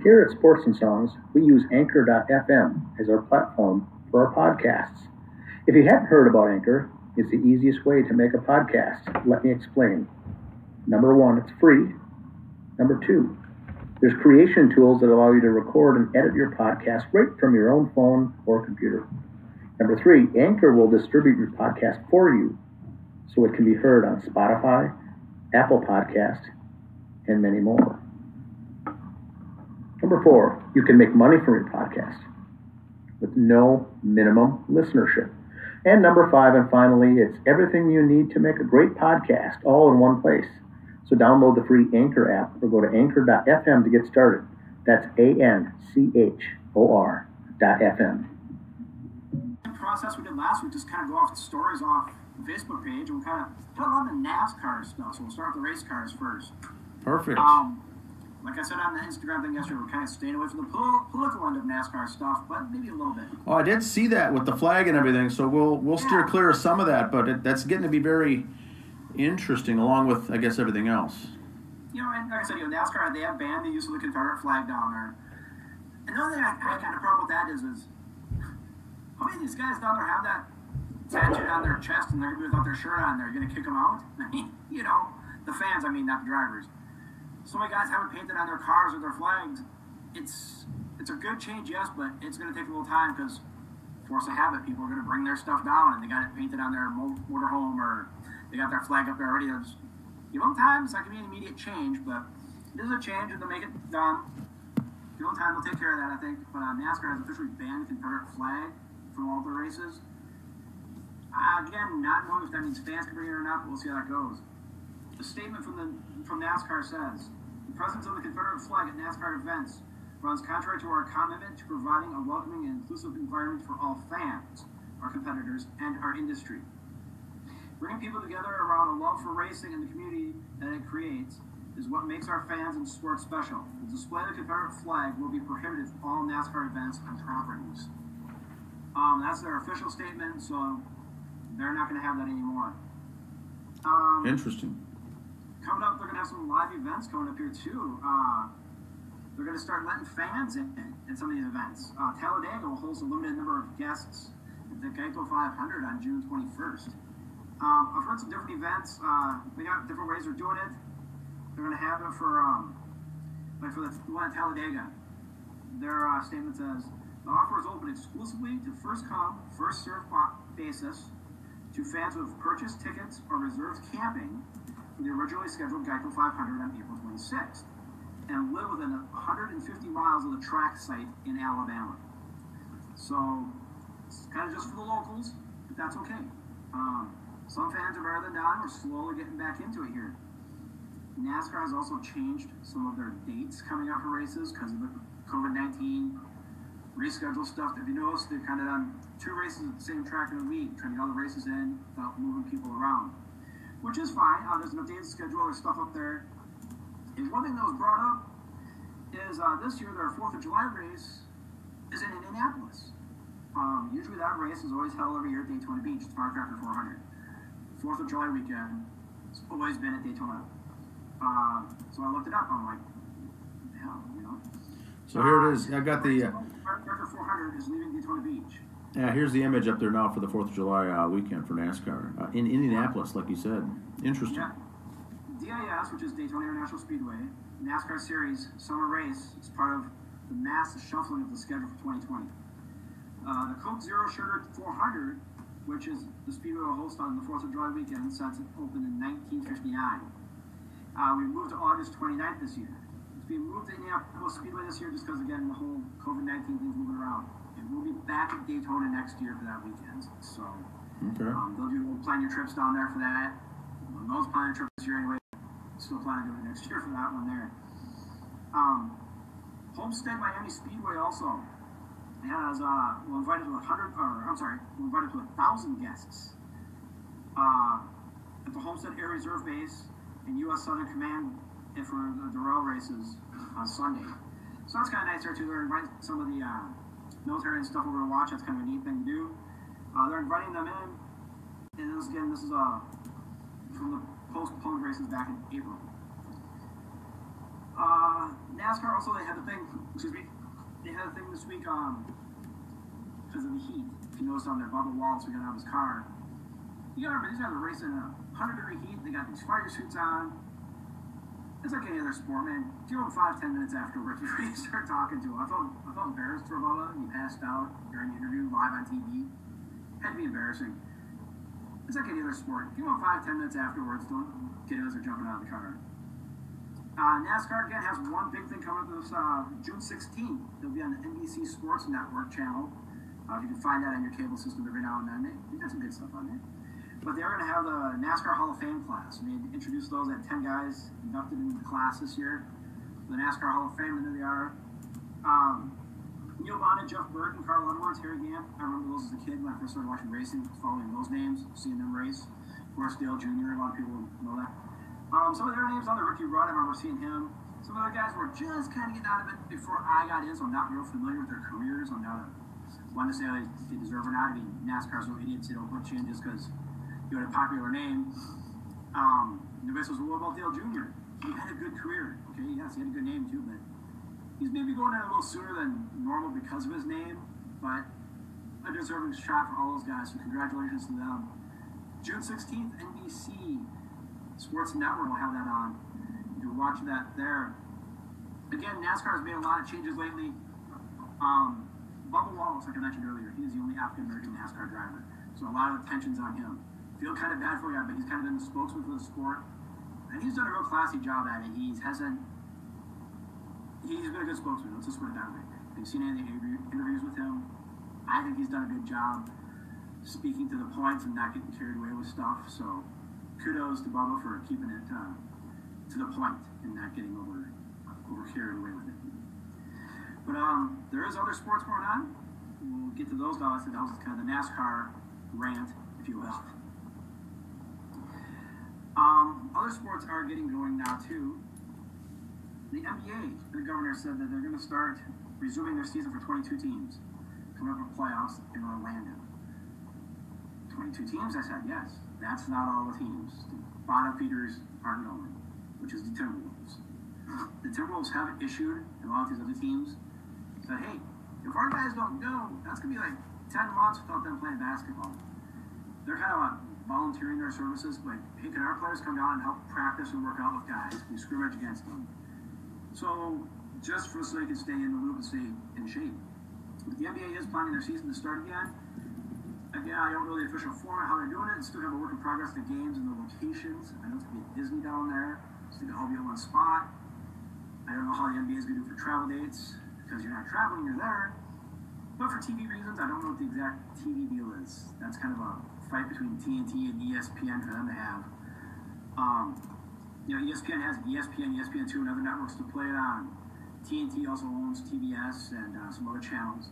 Here at Sports and Songs, we use Anchor.fm as our platform for our podcasts. If you haven't heard about Anchor, it's the easiest way to make a podcast. Let me explain. Number one, it's free. Number two, there's creation tools that allow you to record and edit your podcast right from your own phone or computer. Number three, Anchor will distribute your podcast for you so it can be heard on Spotify, Apple Podcast, and many more. Number four, you can make money from your podcast with no minimum listenership. And number five, and finally, it's everything you need to make a great podcast all in one place. So download the free Anchor app or go to anchor.fm to get started. That's ANCHOR.FM. The process we did last week, just kind of go off the stories off the Facebook page, and we'll kind of put on the NASCAR stuff. So we'll start with the race cars first. Perfect. Like I said on the Instagram thing yesterday, we're kind of staying away from the political end of NASCAR stuff, but maybe a little bit. Oh, I did see that with the flag and everything, so we'll steer clear of some of that, but that's getting to be very interesting, along with, I guess, everything else. You know, and like I said, NASCAR, they have banned the use of the Confederate flag down there. And the other thing I kind of problem with that is how many of these guys down there have that tattooed on their chest and they're going to be without their shirt on? They're going to kick them out? I mean, the fans, not the drivers. So many guys have it painted on their cars or their flags. It's a good change, yes, but it's going to take a little time because, force of habit, people are going to bring their stuff down and they got it painted on their motorhome or they got their flag up there already. Just give them time. It's not going to be an immediate change, but it is a change and they'll make it done. Give them time. They'll take care of that, I think. But NASCAR has officially banned the Confederate flag from all the races. Again, not knowing if that means fans can bring it or not, but we'll see how that goes. The statement from NASCAR says, the presence of the Confederate flag at NASCAR events runs contrary to our commitment to providing a welcoming and inclusive environment for all fans, our competitors, and our industry. Bringing people together around a love for racing and the community that it creates is what makes our fans and sport special. The display of the Confederate flag will be prohibited from all NASCAR events and properties. That's their official statement, so they're not going to have that anymore. Interesting. Coming up, they're going to have some live events coming up here, too. They're going to start letting fans in some of these events. Talladega will host a limited number of guests at the Geico 500 on June 21st. I've heard some different events. They got different ways they're doing it. They're going to have it for the one at Talladega. Their statement says, the offer is open exclusively to first-come, first-served basis to fans who have purchased tickets or reserved camping for the originally scheduled Geico 500 on April 26th and live within 150 miles of the track site in Alabama. So it's kind of just for the locals, but that's okay. Some fans are better than done. We're slowly getting back into it here. NASCAR has also changed some of their dates coming up for races because of the COVID-19 reschedule stuff. If you notice, they've kind of done 2 races at the same track in a week, trying to get all the races in without moving people around, which is fine. There's an updated schedule. There's stuff up there. And one thing that was brought up is this year their 4th of July race is in Indianapolis. Usually that race is always held every year at Daytona Beach. It's Firecracker 400. 4th of July weekend. It's always been at Daytona. So I looked it up. I'm like, hell, So here it is. I got the... Firecracker 400 is leaving Daytona Beach. Yeah, here's the image up there now for the 4th of July weekend for NASCAR. In Indianapolis, like you said. Interesting. Yeah. DIS, which is Daytona International Speedway, NASCAR Series Summer Race, is part of the mass shuffling of the schedule for 2020. The Coke Zero Sugar 400, which is the Speedway will host on the 4th of July weekend, since it opened in 1959. We moved to August 29th this year. It's being moved to Indianapolis Speedway this year just because, again, the whole COVID-19 thing's moving around. And we'll be back at Daytona next year for that weekend. So they'll plan your trips down there for that. Those planning trips this year anyway. Still planning to do it next year for that one there. Homestead Miami Speedway also has we're invited to 1,000 guests at the Homestead Air Reserve Base and U.S. Southern Command for the Doral races on Sunday. So that's kind of nice there too. They're inviting some of the military and stuff over to watch. That's kind of a neat thing to do. They're inviting them in, and this is from the postponed races back in April. NASCAR also, they had a thing, they had a thing this week, because of the heat. If you notice on their Bubba Wallace, we got out of his car. You gotta remember, these guys are racing in 100-degree heat. They got these fire suits on. It's like any other sport, man. Give them 5-10 minutes afterwards before you start talking to him. I felt embarrassed for Bubba. He passed out during the interview live on TV. Had to be embarrassing. It's like any other sport. Give them 5-10 minutes afterwards. Don't get as they're jumping out of the car. NASCAR again has one big thing coming up this June 16th. It'll be on the NBC Sports Network channel. You can find that on your cable system every now and then. They got some good stuff on there. But they're going to have the NASCAR Hall of Fame class. And they introduced those at 10 guys inducted into the class this year. The NASCAR Hall of Fame, and there they are. Neil Bonnet, Jeff Burton, Carl Edwards, Harry Gant. I remember those as a kid when I first started watching racing, following those names, seeing them race. Of course, Dale Jr., a lot of people know that. Some of their names on the Ricky Rudd, I remember seeing him. Some of the guys were just kind of getting out of it before I got in, so I'm not real familiar with their careers. I'm not one to say if they deserve or not. I mean, NASCAR's no idiots. They don't put you in just because you had a popular name. The rest was, what about Dale Jr.? He had a good career. Okay, yes, he had a good name too, but he's maybe going in a little sooner than normal because of his name. But a deserving shot for all those guys, so congratulations to them. June 16th, NBC Sports Network will have that on. You can watch that there. Again, NASCAR has made a lot of changes lately. Bubba Wallace, like I mentioned earlier, he is the only African-American NASCAR driver. So a lot of attention's on him. Feel kind of bad for the guy, but he's kind of been the spokesman for the sport. And he's done a real classy job at it. He's been a good spokesman. Let's just put it that way. Have you seen any interviews with him? I think he's done a good job speaking to the points and not getting carried away with stuff. So kudos to Bubba for keeping it to the point and not getting over carried away with it. But there is other sports going on. We'll get to those now. I said that was kind of the NASCAR rant, if you will. Other sports are getting going now too. The NBA, the governor said that they're going to start resuming their season for 22 teams coming up with playoffs in Orlando. 22 teams? I said yes. That's not all the teams. The bottom feeders aren't going, which is the Timberwolves. The Timberwolves have issued, and a lot of these other teams said, hey, if our guys don't go, that's going to be like 10 months without them playing basketball. They're kind of volunteering their services, like, hey, can our players come down and help practice and work out with guys? We scrimmage against them. So, just so they can stay in the loop and stay in shape. But the NBA is planning their season to start again. Again, I don't know the official format, how they're doing it. It's still have a work in progress, the games and the locations. I know it's going to be at Disney down there. It's going to all be in one spot. I don't know how the NBA is going to do for travel dates, because you're not traveling, you're there. But for TV reasons, I don't know what the exact TV deal is. That's kind of a fight between TNT and ESPN for them to have. ESPN has ESPN, ESPN2, and other networks to play it on. TNT also owns TBS and some other channels.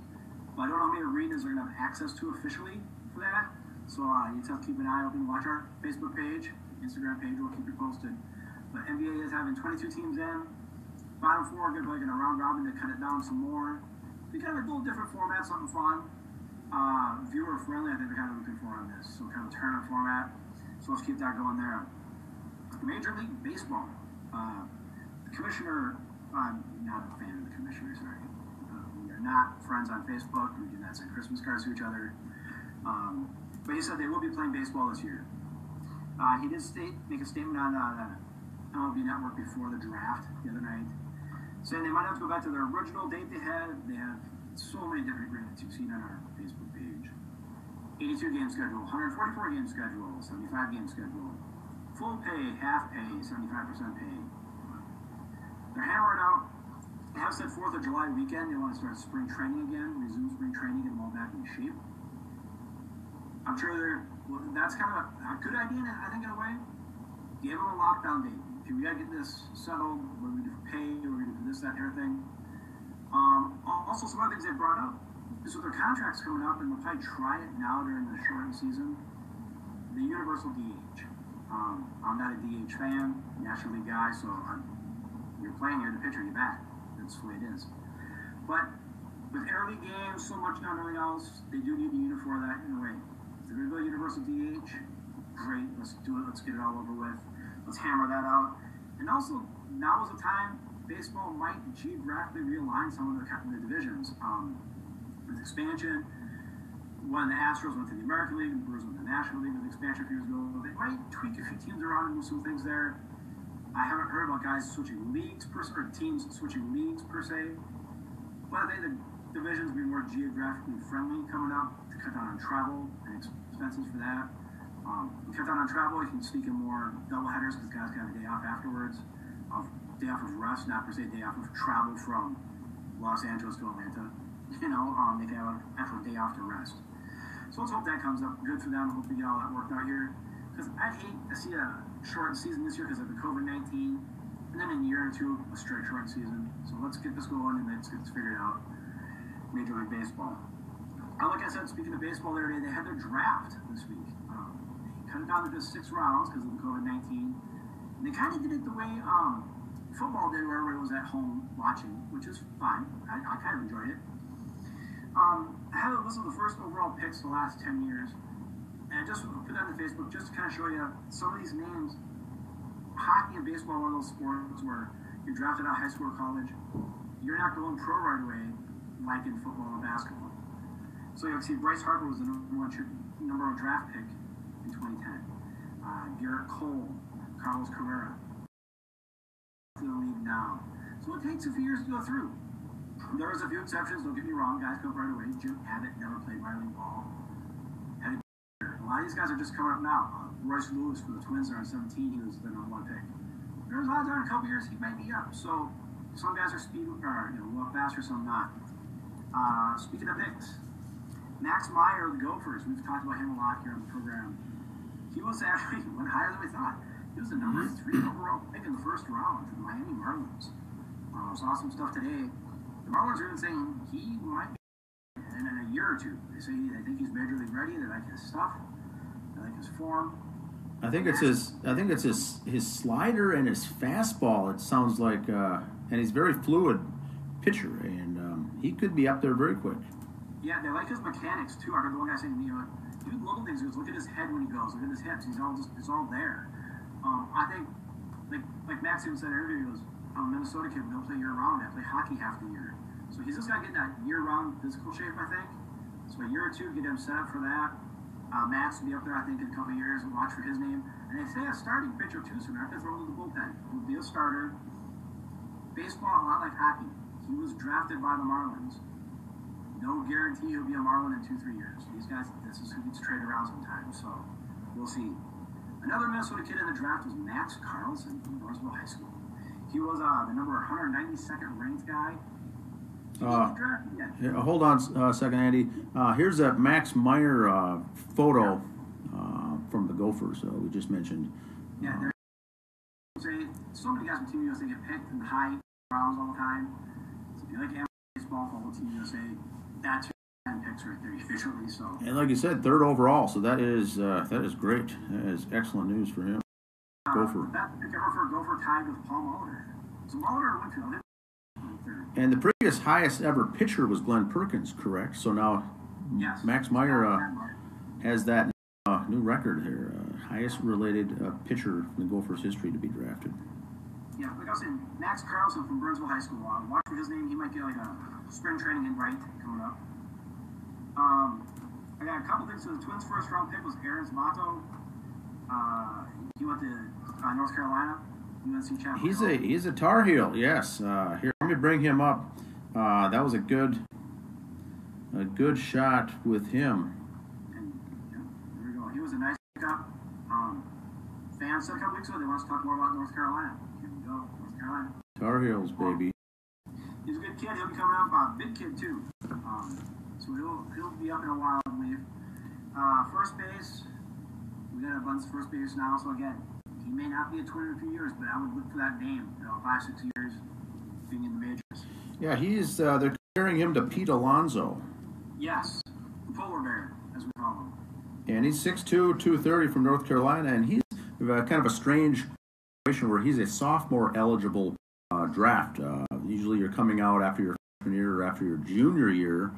But I don't know how many arenas they're going to have access to officially for that. So you just have to keep an eye open. Watch our Facebook page, Instagram page. We'll keep you posted. But NBA is having 22 teams in. Bottom four are going to be like in a round robin to cut it down some more. Be kind of a little different format, something fun. Viewer friendly, I think they're kind of looking for on this. So kind of tournament format. So let's keep that going there. Major League Baseball. The commissioner, I'm not a fan of the commissioner, sorry. We are not friends on Facebook. We do not send Christmas cards to each other. But he said they will be playing baseball this year. He did make a statement on MLB Network before the draft the other night, saying they might have to go back to their original date they had. They have so many different agreements you've seen on our Facebook page. 82 game schedule, 144 game schedule, 75 game schedule, full pay, half pay, 75% pay. They're hammering out. They have said 4th of July weekend. They want to start spring training again, resume spring training, get them all back in shape. I'm sure that's kind of a good idea, I think, in a way. Give them a lockdown date. If we got to get this settled, what are we going to do for pay, what are we going to do for this, that, and everything. Also, some other things they brought up is with their contracts coming up, and they'll probably try it now during the shortened season, the universal DH. I'm not a DH fan, National League guy, so you're playing, you're the pitcher, you're back. That's the way it is. But with early games, so much, not everything else, they do need to unify that in a way. If they're going to go universal DH, great, let's do it, let's get it all over with. Let's hammer that out. And also, now is the time baseball might geographically realign some of the divisions. With expansion, when the Astros went to the American League and the Brewers went to the National League with expansion a few years ago, they might tweak a few teams around and do some things there. I haven't heard about guys switching leagues or teams switching leagues per se, but I think the divisions will be more geographically friendly coming up to cut down on travel and expenses for that. Cut down on travel, you can sneak in more doubleheaders because guys can have a day off afterwards, day off of rest, not per se day off of travel from Los Angeles to Atlanta. They can have an actual day off to rest. So let's hope that comes up good for them. Hope we get all that worked out here. Because I'd hate to see a shortened season this year because of the COVID-19, and then in a year or two, a straight shortened season. So let's get this going and let's get this figured out. Major League Baseball. Like I said, speaking of baseball the other day, they had their draft this week. They cut it down to just 6 rounds because of the COVID-19. And they kind of did it the way football did, where everybody was at home watching, which is fine. I kind of enjoyed it. I had a list of the first overall picks the last 10 years. And I just put that on the Facebook just to kind of show you some of these names. Hockey and baseball are one of those sports where you're drafted out of high school or college. You're not going pro right away like in football and basketball. So you see Bryce Harper was the number one draft pick in 2010. Garrett Cole, Carlos Carrera. In the league now. So it takes a few years to go through. There's a few exceptions, don't get me wrong. Guys come up right away. Jim Abbott never played minor league ball. A lot of these guys are just coming up now. Royce Lewis for the Twins are on 17. He was the number 1 pick. There's odds on a couple years he might be up. So some guys are a little faster, some not. Speaking of picks, Max Meyer of the Gophers. We've talked about him a lot here on the program. He was actually went higher than we thought. He was the number 3 overall pick in the first round for the Miami Marlins. Saw some stuff today. The Marlins are even saying he might be in a year or two. They say they think he's major league ready. They like his stuff. They like his form. I think it's his slider and his fastball. It sounds like, and he's very fluid pitcher, and he could be up there very quick. Yeah, they like his mechanics too. I heard the one guy saying, do little things. He goes, look at his head when he goes. Look at his hips. It's all there. I think, like Max even said earlier, he goes, I'm a Minnesota kid. We don't play year round. I play hockey half the year. So he's just got to get that year-round physical shape, I think. So a year or two, get him set up for that. Max will be up there, I think, in a couple of years. And watch for his name. And they say a starting pitcher, too, so they're not going to throw him to the bullpen. He'll be a starter. Baseball, a lot like hockey. He was drafted by the Marlins. No guarantee he'll be a Marlin in 2-3 years. These guys, this is who gets traded around sometimes. So we'll see. Another Minnesota kid in the draft was Max Carlson from Burnsville High School. He was the number 192nd ranked guy. Hold on a second, Andy. Here's a Max Meyer photo from the Gophers we just mentioned. Yeah, so many guys from Team USA get picked in the high rounds all the time. So if you like baseball, follow Team USA. That's your 10 picks right there usually. So. And like you said, 3rd overall. So that is great. That is excellent news for him. Gopher. That pick ever for a Gopher tied with Paul Molitor. So Molitor went to and the previous highest ever pitcher was Glenn Perkins, correct? So now Max Meyer has that new record here, highest related pitcher in the Gophers' history to be drafted. Yeah, like I was saying, Max Carlson from Burnsville High School. Watch for his name. He might get like a spring training invite coming up. I got a couple things. So the Twins' first round pick was Aaron Zmato. He went to North Carolina. He's a Tar Heel, yes. Here, let me bring him up. That was a good shot with him. And, there we go. He was a nice pickup. Fans said a couple weeks ago they want to talk more about North Carolina. Here we go, North Carolina. Tar Heels, baby. He's a good kid. He'll be coming up. Big kid too. So he'll be up in a while, I believe. First base. We got a bunch of first base now. So again. He may not be a Twin in a few years, but I would look for that name, 5-6 years being in the majors. Yeah, they're comparing him to Pete Alonso. Yes, the polar bear, as we call him. And he's 6'2", 230 from North Carolina, and he's kind of a strange situation where he's a sophomore eligible draft. Usually you're coming out after your freshman year or after your junior year,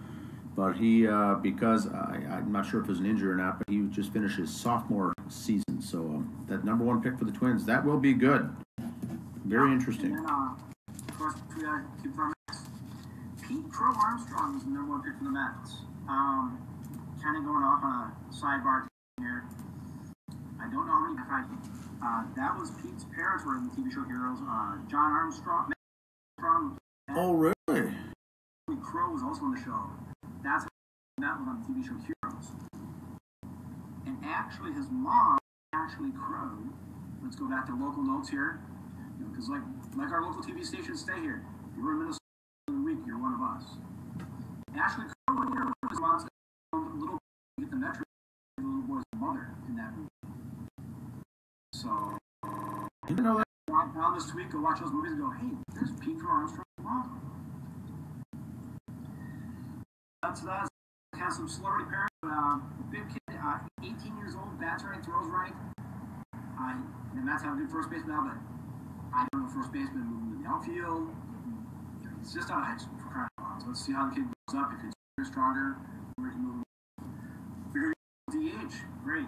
but he, because I'm not sure if it was an injury or not, but he just finished his sophomore season. So that number 1 pick for the Twins, that will be good. Very interesting. And then, of course, we got to keep our Mets. Pete Crow Armstrong was the number one pick for the Mets. Kind of going off on a sidebar here. I don't know how many. That was Pete's parents were in the TV show Heroes. John Armstrong. Oh, really? Crow was also on the show. That's how that was on the TV show Heroes. And actually, his mom, Ashley Crow. Let's go back to local notes here, because like our local TV stations stay here. If you're in Minnesota in a week, you're one of us. Ashley Crow was mom's little get the metric the little boy's mother in that movie. So you know that. Now this week, go watch those movies and go, hey, there's Pete Crow Armstrong's mom. That's that. Has some celebrity parents. Big kid, 18 years old, bats right, throws right. And that's how a good first baseman now, but I don't know first baseman moving to the outfield. It's just out of high school for crying out loud. So let's see how the kid goes up. If he's stronger, where he moves. Figure DH, great.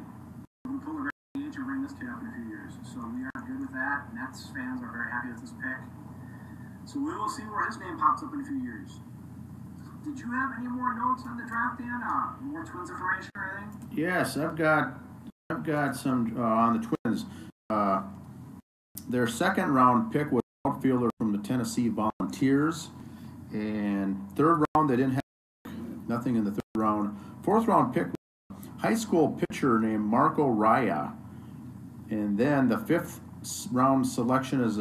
We're going to pull the DH and bring this kid up in a few years. So we are good with that. Nets fans are very happy with this pick. So we will see where his name pops up in a few years. Did you have any more notes on the draft, Dan? More Twins information or anything? Yes, I've got some on the Twins. Their second round pick was an outfielder from the Tennessee Volunteers, and third round they didn't have nothing in the third round. Fourth round pick was a high school pitcher named Marco Raya, and then the fifth round selection is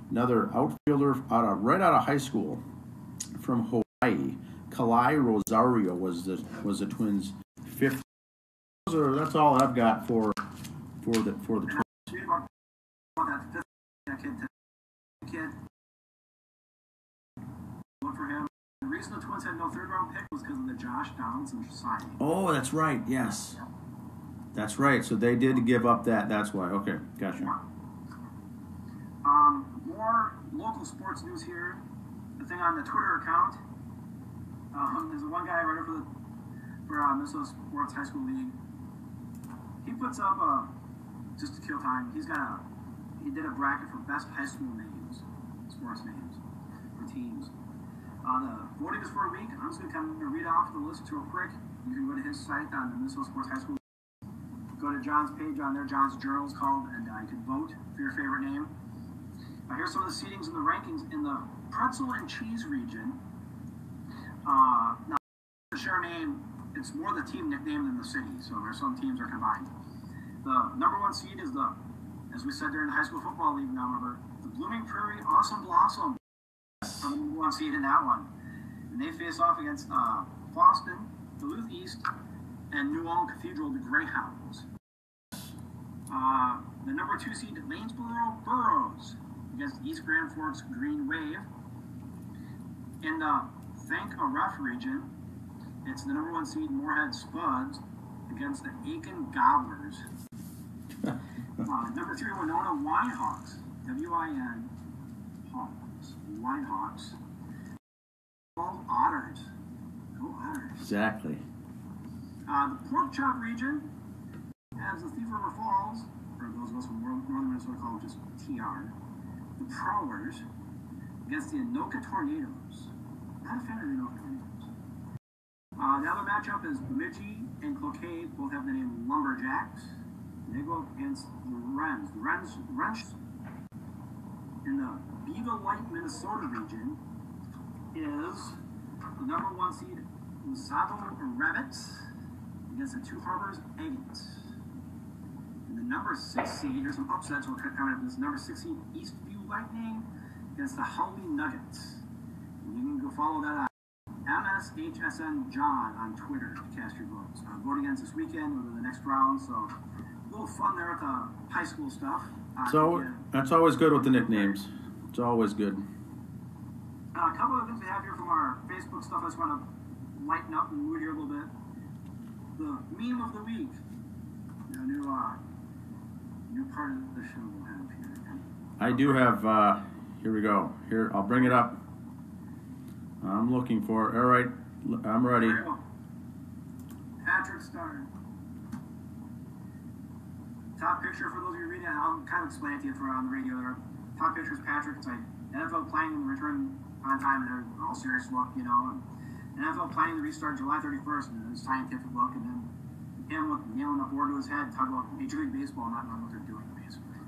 another outfielder right out of high school from Hawaii. Kalai Rosario was the Twins' fifth. That's all I've got for the Twins. Kid. Look for him. The reason the Twins had no third round pick was because of the Josh Donaldson signing. Oh, that's right. Yes, that's right. So they did give up that. That's why. Okay, gotcha. Yeah. More local sports news here. The thing on the Twitter account. There's one guy right for Minnesota Sports High School League. He puts up just to kill time. He did a bracket for best high school names, sports names for teams. The voting is for a week. I'm just going to kind of read off the list real quick. You can go to his site on the Minnesota Sports High School. Go to John's page on there. John's Journal is called, and you can vote for your favorite name. Here's some of the seedings and the rankings in the pretzel and cheese region. Now, to share a name, it's more the team nickname than the city, so there's some teams are combined. The number one seed is as we said during the high school football league now, remember, the Blooming Prairie Awesome Blossom are the number one seed in that one. And they face off against Boston, Duluth East, and New Ulm Cathedral, the Greyhounds. The number two seed, Lanesboro Burros, against East Grand Forks Green Wave. In the Thank a Ref region, it's the number one seed Moorhead Spuds against the Aiken Gobblers. Number three, Winona Winehawks. W-I-N Hawks. Winehawks. Otters. Go Otters. Exactly. The Pork Chop region has the Thief River Falls, or those of us from northern Minnesota call them just TR. The Prowlers against the Anoka Tornadoes. Not a fan of the Anoka Tornadoes. The other matchup is Bemidji and Cloquet both have the name Lumberjacks. They go up against the Wrens. The Wrens in the Beaver Light, Minnesota region is the number one seed Savo Rabbits against the Two Harbors Agates. And the number six seed, there's some upsets we'll coming up. This number six seed Eastview Lightning against the Howley Nuggets. And you can go follow that out. MSHSN John on Twitter to cast your votes. Voting ends this weekend, go to the next round, so a little fun there with the high school stuff. So that's always good with the nicknames. It's always good. A couple of things we have here from our Facebook stuff. I just want to lighten up the mood here a little bit. The meme of the week. A new part of the show we'll have here. I do have. Here we go. Here, I'll bring it up. I'm looking for it. All right, I'm ready. Patrick Starr. Top picture for those of you reading it, I'll kind of explain it to you for on the radio there. Top picture is Patrick. It's like NFL planning the return on time and an all serious look, and NFL planning to restart July 31st and a scientific look, and then him with nailing a board to his head, talk about Major League Baseball not knowing what they're doing, basically.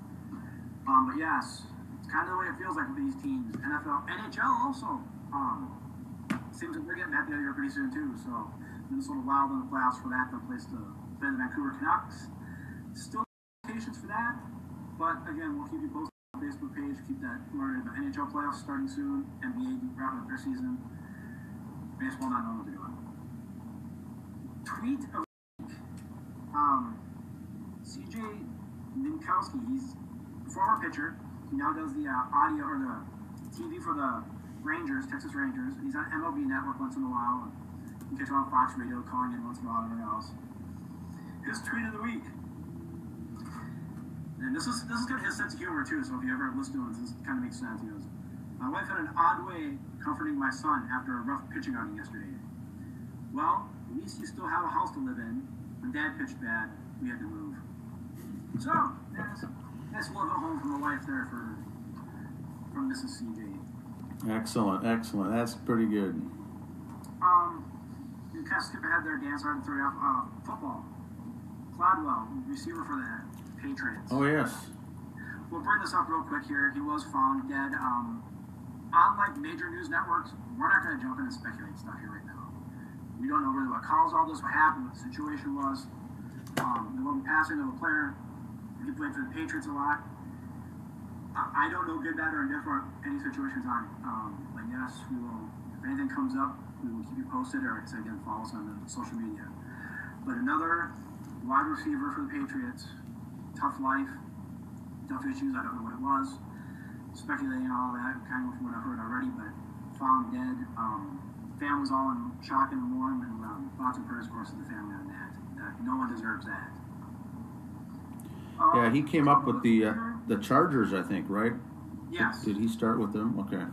But yes, it's kind of the way it feels like with these teams. NFL, NHL also seems like they're getting that the other year pretty soon too. So Minnesota Wild in the playoffs for that. They'll play the Vancouver Canucks. Still patience for that, but again, we'll keep you posted on the Facebook page. Keep that word. The NHL playoffs starting soon. NBA wrapping up their season. Baseball not knowing what they're doing. Tweet of CJ Minkowski. He's a former pitcher. He now does the audio or the TV for the Rangers, Texas Rangers. He's on MLB Network once in a while. You catch him on Fox Radio calling in once in a while, everything else. His tweet of the week. And this is kind of his sense of humor too, so if you ever listen to him, this kind of makes sense. He goes, "My wife had an odd way comforting my son after a rough pitching outing yesterday. Well, at least you still have a house to live in. When Dad pitched bad, we had to move." So, nice love at home from the wife there from Mrs. CJ. Excellent. That's pretty good. You kind of skip ahead there, Dan. Sorry to throw you off. Football. Gladwell, receiver for the Patriots. Oh, yes. We'll bring this up real quick here. He was found dead. Unlike major news networks, we're not going to jump in and speculate stuff here right now. We don't know really what caused all this, what happened, what the situation was. The one passing of a player, he played for the Patriots a lot. I don't know good, bad, or indifferent any situations on it. But yes, we will. If anything comes up, we will keep you posted, or like I said again, follow us on the social media. But another wide receiver for the Patriots, tough life, tough issues. I don't know what it was. Speculating all that, kind of from what I've heard already, but found dead. Family's all in shock and mourn, and thoughts and prayers, of course, to the family on that. No one deserves that. Yeah, he came up with the Chargers, I think, right? Yes. Did he start with them? Okay.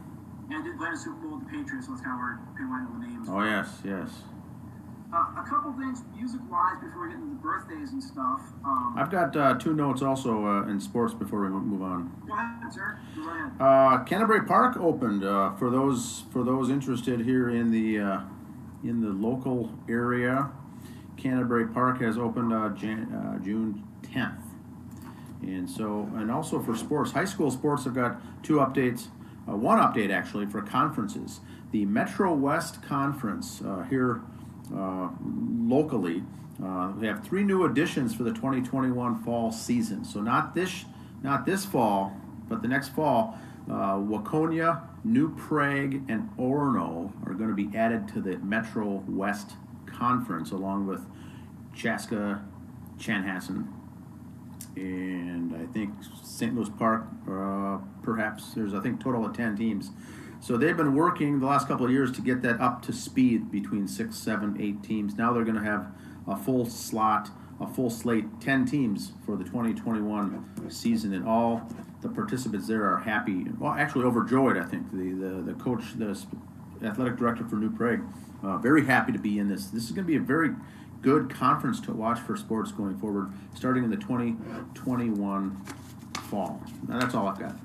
And did play in the Super Bowl with the Patriots, so that's kind of where pinpointing all the names. Oh, yes. A couple things music-wise before we get into the birthdays and stuff. I've got two notes also in sports before we move on. Go ahead, sir. Go ahead. Canterbury Park opened for those interested here in the local area. Canterbury Park has opened June 10th. And also for sports, high school sports have got two updates. One update actually for conferences. The Metro West Conference here locally, we have three new additions for the 2021 fall season. So not this fall, but the next fall. Waconia, New Prague, and Orono are going to be added to the Metro West Conference, along with Chaska, Chanhassen, and I think St. Louis Park. Perhaps there's, I think, total of 10 teams. So they've been working the last couple of years to get that up to speed between 6, 7, 8 teams. Now they're going to have a full slate, 10 teams for the 2021 season, and all the participants there are happy. Well, actually overjoyed, I think. The coach, the athletic director for New Prague, very happy to be in this. This is going to be a very good conference to watch for sports going forward, starting in the 2021 fall. Now that's all I've got.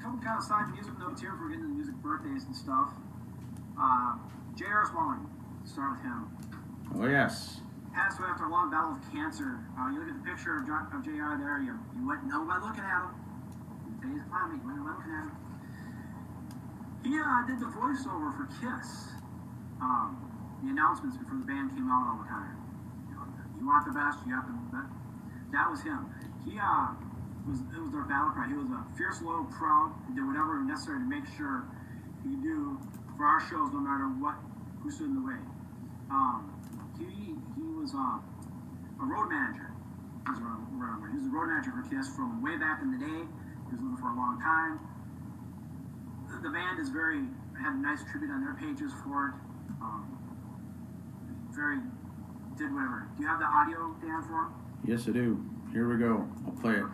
Couple kind of side music notes here for getting into the music birthdays and stuff. J.R. Smalling, start with him. Oh, yes. Passed away after a long battle with cancer. You look at the picture of J.R. there, you wouldn't know by looking at him. In today's climate, you wouldn't know by looking at him. He did the voiceover for Kiss. The announcements before the band came out all the time. You want the best, you got the best. That was him. It was their battle cry. He was a fierce, loyal, proud. He did whatever necessary to make sure he could do for our shows, no matter who stood in the way. He was a road manager. He was a road manager for Kiss from way back in the day. He was with them for a long time. The band had a nice tribute on their pages for it. Did whatever. Do you have the audio, Dan, for him? Yes, I do. Here we go. I'll play it.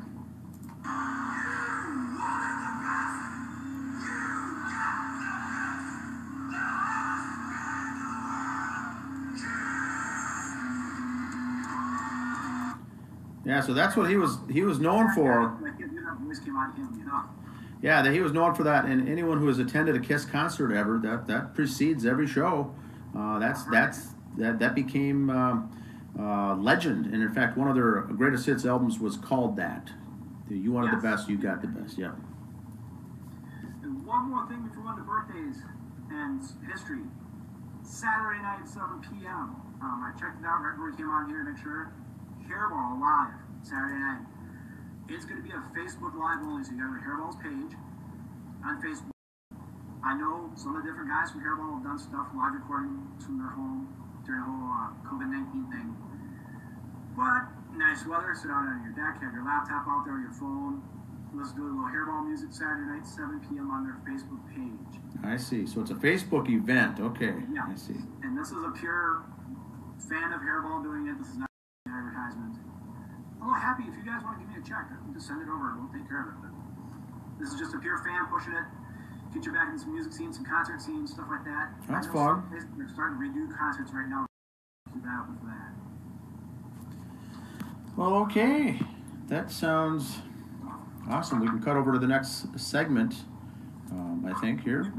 Yeah, so that's what he was known for. Like that voice came out of him, Yeah, he was known for that, and anyone who has attended a Kiss concert ever, that precedes every show. That became legend, and in fact, one of their greatest hits albums was called that. You wanted the best, you got the best. Yeah. And one more thing before we go to birthdays and history. Saturday night, 7 p.m. I checked it out right before we came on here to make sure. Hairball live Saturday night. It's going to be a Facebook Live only, so you got Hairball's page on Facebook. I know some of the different guys from Hairball have done stuff, live recordings from their home during the whole COVID-19 thing. But nice weather, sit out on your deck, have your laptop out there, your phone. Let's do a little Hairball music Saturday night, 7 p.m. on their Facebook page. I see. So it's a Facebook event. Okay. Yeah. I see. And this is a pure fan of Hairball doing it. This is not an advertisement. I'm a little happy if you guys want to give me a check. Just send it over. We'll take care of it. But this is just a pure fan pushing it. Get you back in some music scenes, some concert scenes, stuff like that. That's fun. They're starting to redo concerts right now. Keep that up with that. Well, okay. That sounds awesome. We can cut over to the next segment, I think, here.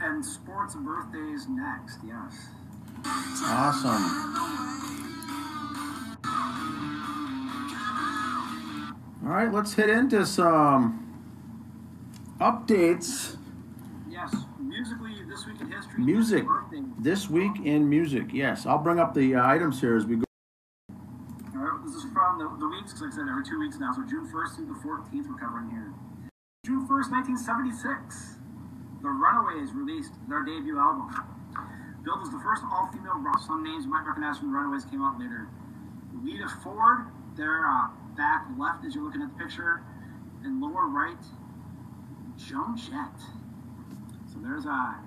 And sports birthdays next, yes. Awesome. All right, let's hit into some updates. Yes, musically, this week in history. Music. This week in music, yes. I'll bring up the items here as we go. All right, this is from the weeks, because like I said, every 2 weeks now. So June 1st through the 14th, we're covering here. June 1st, 1976, the Runaways released their debut album. Billed as the first all-female rock. Some names you might recognize from the Runaways came out later. Lita Ford, their back left as you're looking at the picture, and lower right, Joan Jett. So there they are.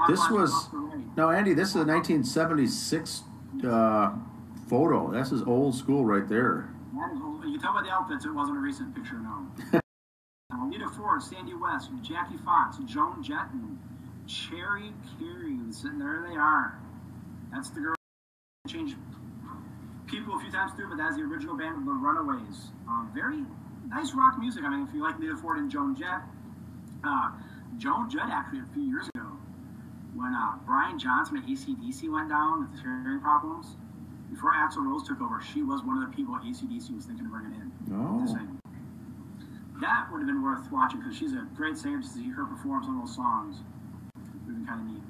This was, no, Andy, this is a 1976 photo. This is old school right there. That is old. You can tell by the outfits it wasn't a recent picture, no. Lita Ford, Sandy West, Jackie Fox, Joan Jett, and Cherry Carey. Sitting there they are. That's the girl who changed people a few times through, but that's the original band of the Runaways. Very nice rock music. I mean, if you like Lita Ford and Joan Jett, actually a few years ago, when Brian Johnson at AC/DC went down with his hearing problems, before Axl Rose took over, she was one of the people AC/DC was thinking of bringing in. Oh. That would have been worth watching because she's a great singer to see her perform some of those songs. It would have been kind of neat.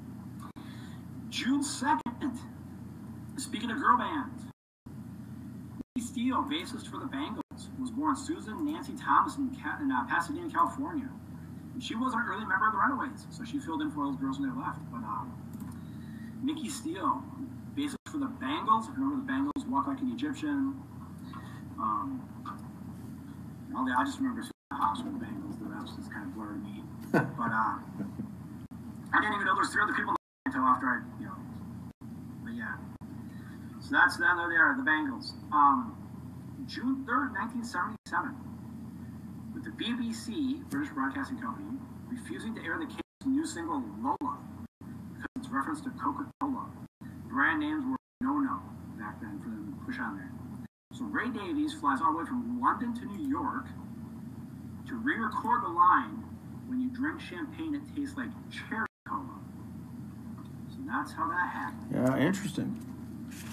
June 2nd, speaking of girl bands, Nikki Steele, bassist for the Bangles, was born Susan Nancy Thomas in Pasadena, California. And she was an early member of the Runaways, so she filled in for those girls when they left. But Nikki Steele, bassist for the Bangles. Remember the Bangles, Walk Like an Egyptian. I just remember the house with the Bangles. The rest is kind of blurry to me. But I didn't even know there's 3 other people until after I, But yeah. So that's them. There they are, the Bangles. June 3rd, 1977. With the BBC, British Broadcasting Company, refusing to air the King's new single Lola because it's reference to Coca-Cola. Brand names were no back then for them to push on there. So Ray Davies flies all the way from London to New York to re-record the line, "When you drink champagne, it tastes like cherry cola." So that's how that happened. Yeah, interesting.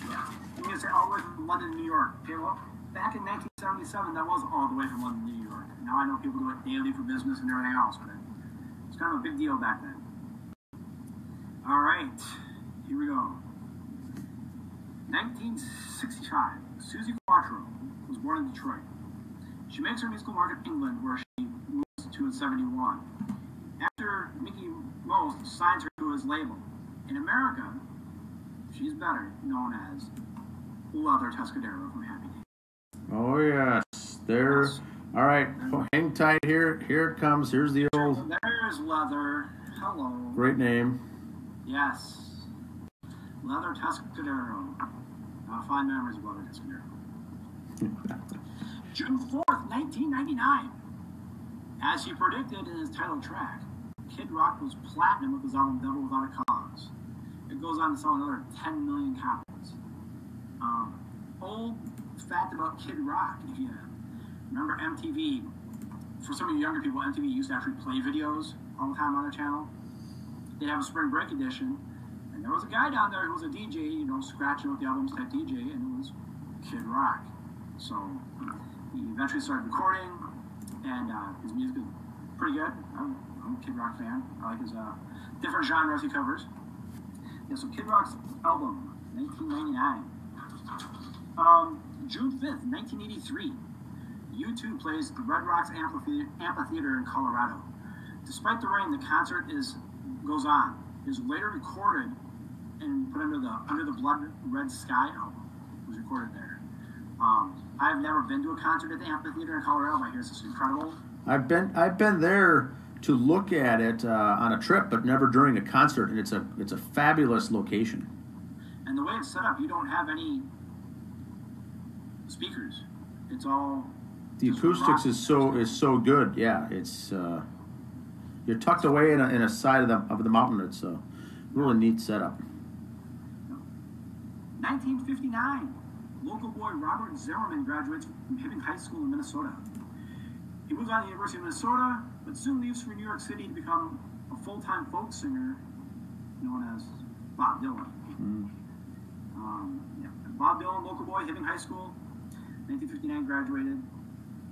Yeah. I'm going to say all the way from London to New York. Okay, well, back in 1977, that was all the way from London to New York. Now I know people do it daily for business and everything else, but it's kind of a big deal back then. All right, here we go. 1965, Susie Quattro was born in Detroit. She makes her musical mark in England, where she moves to in 71. After Mickey Most signs her to his label. In America, she's better known as Leather Tuscadero from Happy Days. Oh, yes. There's... All right, hang tight here. Here it comes. Here's the old... There's Leather. Hello. Great name. Yes. Leather Tuscadero. Fine memories of Leather Tuscadero. June 4th, 1999. As he predicted in his title track, Kid Rock was platinum with his album Devil Without a Cause. It goes on to sell another 10 million copies. Old fact about Kid Rock, if you remember MTV, for some of you younger people, MTV used to actually play videos all the time on their channel. They'd have a spring break edition, and there was a guy down there who was a DJ, you know, scratching with the albums type DJ, and it was Kid Rock. So he eventually started recording, and his music is pretty good. I'm a Kid Rock fan. I like his different genres he covers. Yeah, so Kid Rock's album, 1999. June 5th, 1983. U2 plays the Red Rocks Amphitheater in Colorado. Despite the rain, the concert goes on. It was later recorded and put under the Blood Red Sky album. It was recorded there. I've never been to a concert at the amphitheater in Colorado, but I hear it's incredible. I've been there to look at it on a trip, but never during a concert, and it's a fabulous location. And the way it's set up, you don't have any speakers. It's all the acoustics is so good. Yeah, it's you're tucked away in a side of the mountain. It's a really neat setup. 1959, local boy Robert Zimmerman graduates from Hibbing High School in Minnesota. He moves on to the University of Minnesota, but soon leaves for New York City to become a full-time folk singer known as Bob Dylan. Bob Dylan, local boy, Hibbing High School, 1959 graduated.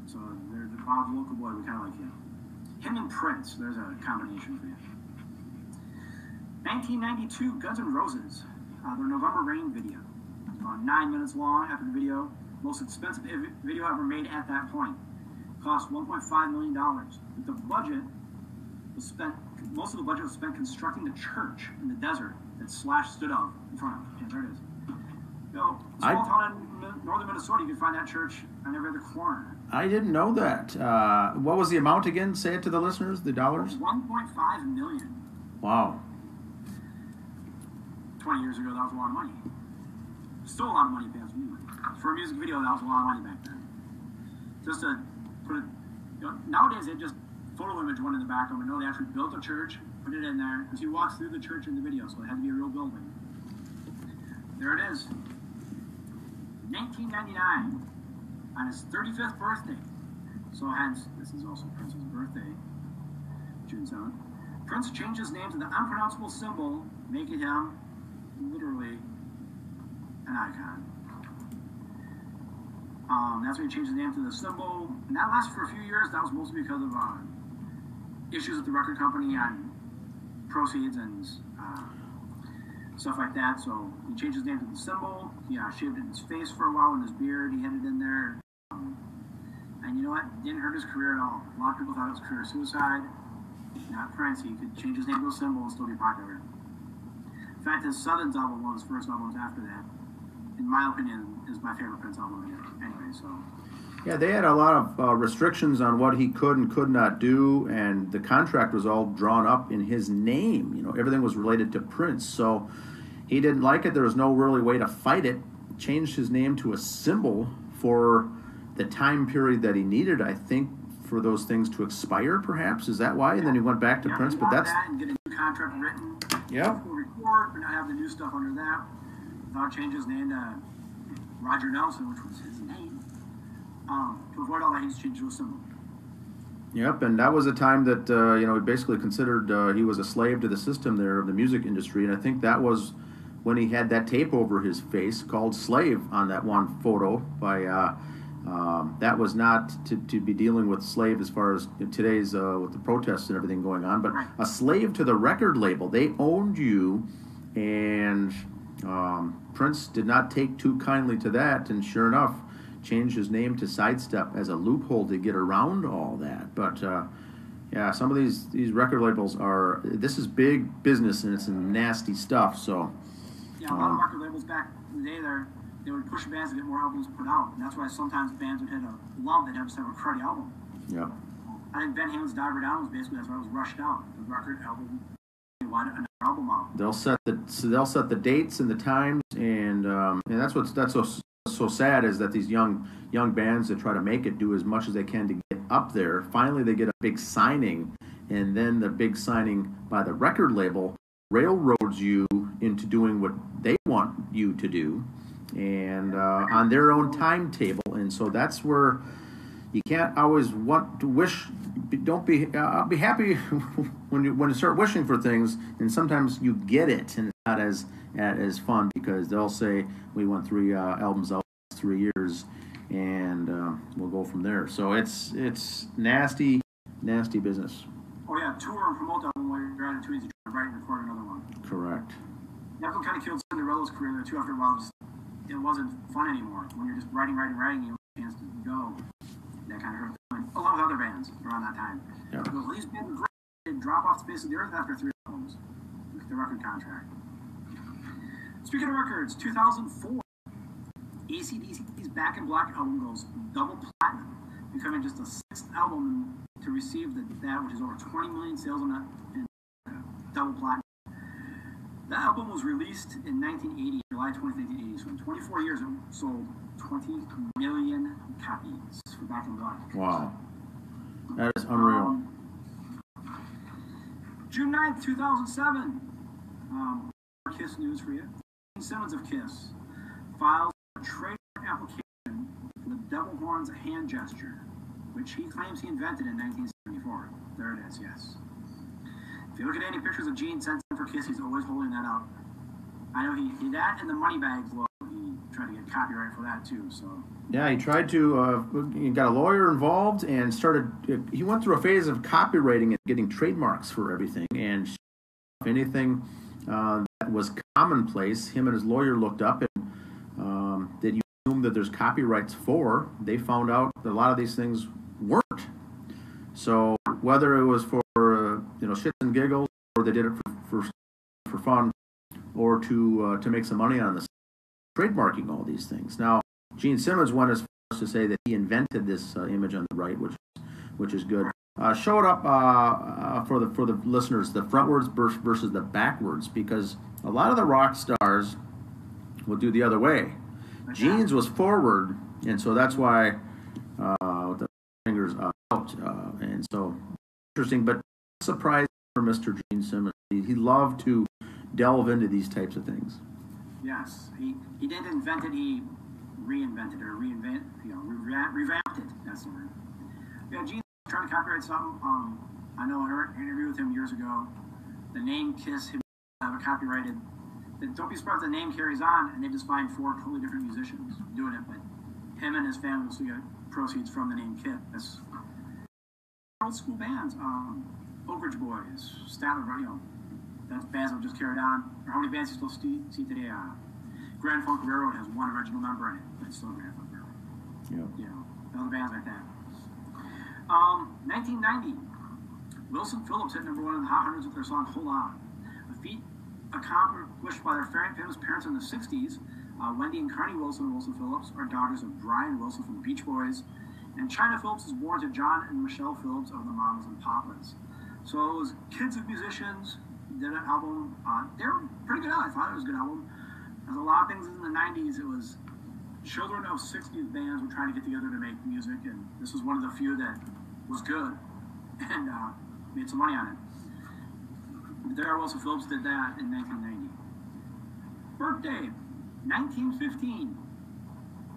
So there's Bob's local boy, we kind of like him. Him and Prince, there's a combination for you. 1992, Guns N' Roses, their November Rain video. It's about 9 minutes long after the video. Most expensive video ever made at that point. Cost $1.5 million. The budget was spent, most of the budget was spent constructing the church in the desert that Slash stood up in front of. Yeah, there it is. You know, small town in northern Minnesota, you can find that church on every other corner. I didn't know that. What was the amount again? Say it to the listeners, the dollars. $1.5 million. Wow. 20 years ago, that was a lot of money. Still a lot of money, for a music video, that was a lot of money back then. Just to put it, nowadays they just photo image one in the background, but no, they actually built a church, put it in there, because he walks through the church in the video, so it had to be a real building. There it is. 1999, on his 35th birthday. So hence, this is also Prince's birthday, June 7th. Prince changed his name to the unpronounceable symbol, making him literally an icon. That's when he changed his name to the symbol, and that lasted for a few years. That was mostly because of issues with the record company on proceeds and stuff like that. So he changed his name to the symbol. He shaved it in his face for a while and his beard. He had it in there. And you know what? It didn't hurt his career at all. A lot of people thought it was career suicide. Not Prince. He could change his name to a symbol and still be popular. In fact, his Southern's album, one of his first albums after that, in my opinion, is my favorite Prince album anyway, so. Yeah, they had a lot of restrictions on what he could and could not do, and the contract was all drawn up in his name. You know, everything was related to Prince, so he didn't like it. There was no really way to fight it. Changed his name to a symbol for the time period that he needed, I think, for those things to expire, perhaps. Is that why? And then he went back to Prince, but that's... that and get a new contract written. Yep. Record, but not have the new stuff under that. Thought change his name to Roger Nelson, which was his name. To avoid all that, he's changed to a symbol. Yep, and that was a time that, he basically considered he was a slave to the system there of the music industry, and I think that was when he had that tape over his face called Slave on that one photo by... that was not to be dealing with slave as far as today's with the protests and everything going on, but a slave to the record label. They owned you, and Prince did not take too kindly to that, and sure enough, changed his name to Sidestep as a loophole to get around all that. But some of these record labels this is big business, and it's some nasty stuff. So yeah, a lot of record labels back in the day they would push bands to get more albums put out, and that's why sometimes bands would hit a lump. They'd just have a cruddy album. Yeah. I think Ben Hamen's Diver Down was basically that's why it was rushed out. The record album, they wanted another album out. They'll set the dates and the times, and that's so sad is that these young bands that try to make it do as much as they can to get up there. Finally, they get a big signing, and then the big signing by the record label railroads you into doing what they want you to do. And on their own timetable, and so that's where you can't always want to wish I'll be happy when you start wishing for things, and sometimes you get it, and it's not as fun because they'll say we want 3 albums out in 3 years, and we'll go from there. So it's nasty business. Oh yeah, tour and promote the album while you're at it too easy to write and record another one. Correct. That kind of killed Cinderella's career there too. After a while, it wasn't fun anymore. When you're just writing, you don't have a chance to go. That kind of hurt them. Along with other bands around that time. Yeah. Well, these bands were great. They'd drop off the face of the earth after 3 albums with the record contract. Speaking of records, 2004, AC/DC's Back in Black album goes double platinum, becoming just the 6th album to receive that, which is over 20 million sales on that, and double platinum. The album was released in 1980, July 20th, 1980. So in 24 years, it sold 20 million copies for Back in Black. Wow. That is unreal. June 9th, 2007. Kiss news for you. Gene Simmons of Kiss files a trademark application for the devil horn's hand gesture, which he claims he invented in 1974. There it is, yes. If you look at any pictures of Gene sent in for Kiss, he's always holding that out. I know he that and the Moneybags logo, he tried to get copyright for that too. So yeah, he tried to. He got a lawyer involved and started. He went through a phase of copywriting and getting trademarks for everything. And if anything that was commonplace, him and his lawyer looked up and that you assume that there's copyrights for. They found out that a lot of these things weren't. So whether it was for shits and giggles, or they did it for fun, or to make some money on this, trademarking all these things. Now, Gene Simmons went as far as to say that he invented this image on the right, which is good. Show it up for the listeners, the frontwards versus the backwards, because a lot of the rock stars will do the other way. Gene's was forward, and so that's why the fingers out, and so interesting, but surprising for Mr. Gene Simmons. He loved to delve into these types of things. Yes, he didn't invent it. He reinvented or revamped it. That's the word. Yeah, Gene was trying to copyright something. I know I heard an interview with him years ago. The name Kiss, him have it copyrighted. Don't be surprised the name carries on, and they just find 4 totally different musicians doing it. But him and his family will still get proceeds from the name Kiss. Old school bands, Oak Ridge Boys, Statler, that's bands that just carried on. Or how many bands you still see today? Grand Funk Railroad has 1 original member in it, but it's still Grand Funk Railroad. Yeah. Other bands like that. 1990, Wilson Phillips hit #1 in the Hot 100s with their song "Hold On," a feat accomplished by their famous parents in the 60s. Wendy and Carney Wilson Phillips are daughters of Brian Wilson from the Beach Boys, and China Phillips is born to John and Michelle Phillips of the Mamas and Papas. So it was kids of musicians did an album. They were pretty good. I thought it was a good album. There's a lot of things in the 90s. It was children of 60s bands were trying to get together to make music, and this was one of the few that was good and made some money on it. Darryl Wilson Phillips did that in 1990. Birthday, 1915.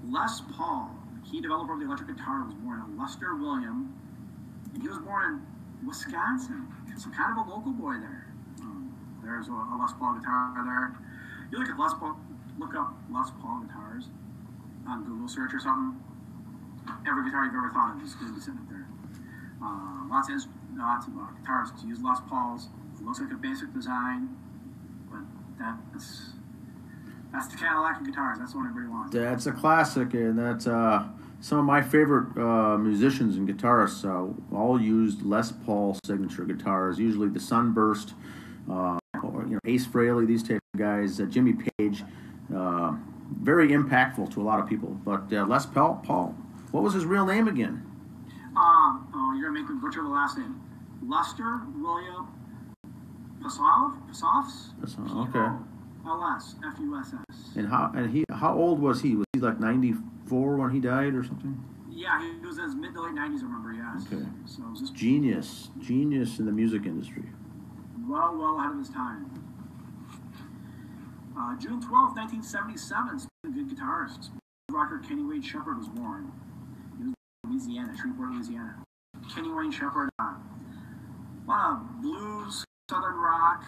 Les Paul, the key developer of the electric guitar, was born at Lester William, and he was born in Wisconsin. So kind of a local boy there. There's a Les Paul guitar there. You look at Les Paul, look up Les Paul guitars on Google search or something. Every guitar you've ever thought of is going to be sitting up there. Lots of guitarists use Les Pauls. It looks like a basic design, but that's the Cadillac of guitars. That's what everybody wants. That's a classic, and that's some of my favorite musicians and guitarists all used Les Paul signature guitars. Usually the Sunburst, or Ace Frehley, these type of guys. Jimmy Page, very impactful to a lot of people. But Les Paul, what was his real name again? You're gonna make me butcher the last name. Lester William Passoffs. Okay. L.S. F-U-S-S. And how old was he? Was he like 94 when he died or something? Yeah, he was in his mid to late 90s, I remember, yes. Okay. So it was just Genius in the music industry. Well ahead of his time. June 12th, 1977, a good guitarist, rocker Kenny Wade Shepherd was born. He was in Louisiana, Shreveport, Louisiana. Kenny Wayne Shepherd, a lot of blues, southern rock,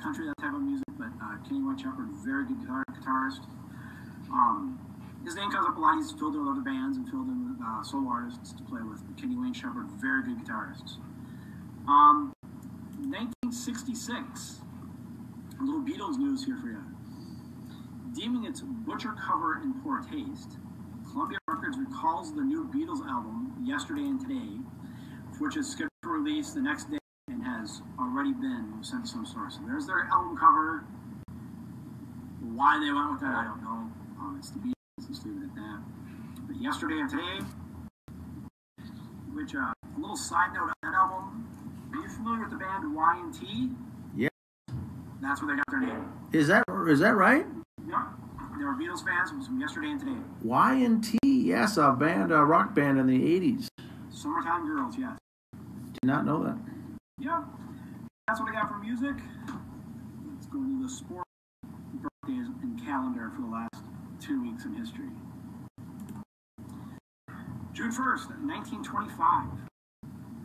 country, that type of music, but Kenny Wayne Shepherd, very good guitarist. His name comes up a lot. He's filled in with other bands and filled in with solo artists to play with. Kenny Wayne Shepherd, very good guitarist. 1966, a little Beatles news here for you. Deeming its butcher cover in poor taste, Columbia Records recalls the new Beatles album, Yesterday and Today, which is scheduled for release the next day and has already been sent to some source. So there's their album cover. Why they went with that, I don't know. It's the Beatles, let's leave it at that. But Yesterday and Today, which, a little side note on that album, are you familiar with the band Y&T? Yeah. That's where they got their name. Is that right? Yeah. They were Beatles fans from Yesterday and Today. Y&T, yes, a rock band in the 80s. Summertime Girls, yes. Did not know that. Yep. That's what I got for music. Let's go to the sport birthdays and calendar for the last 2 weeks in history. June 1st, 1925.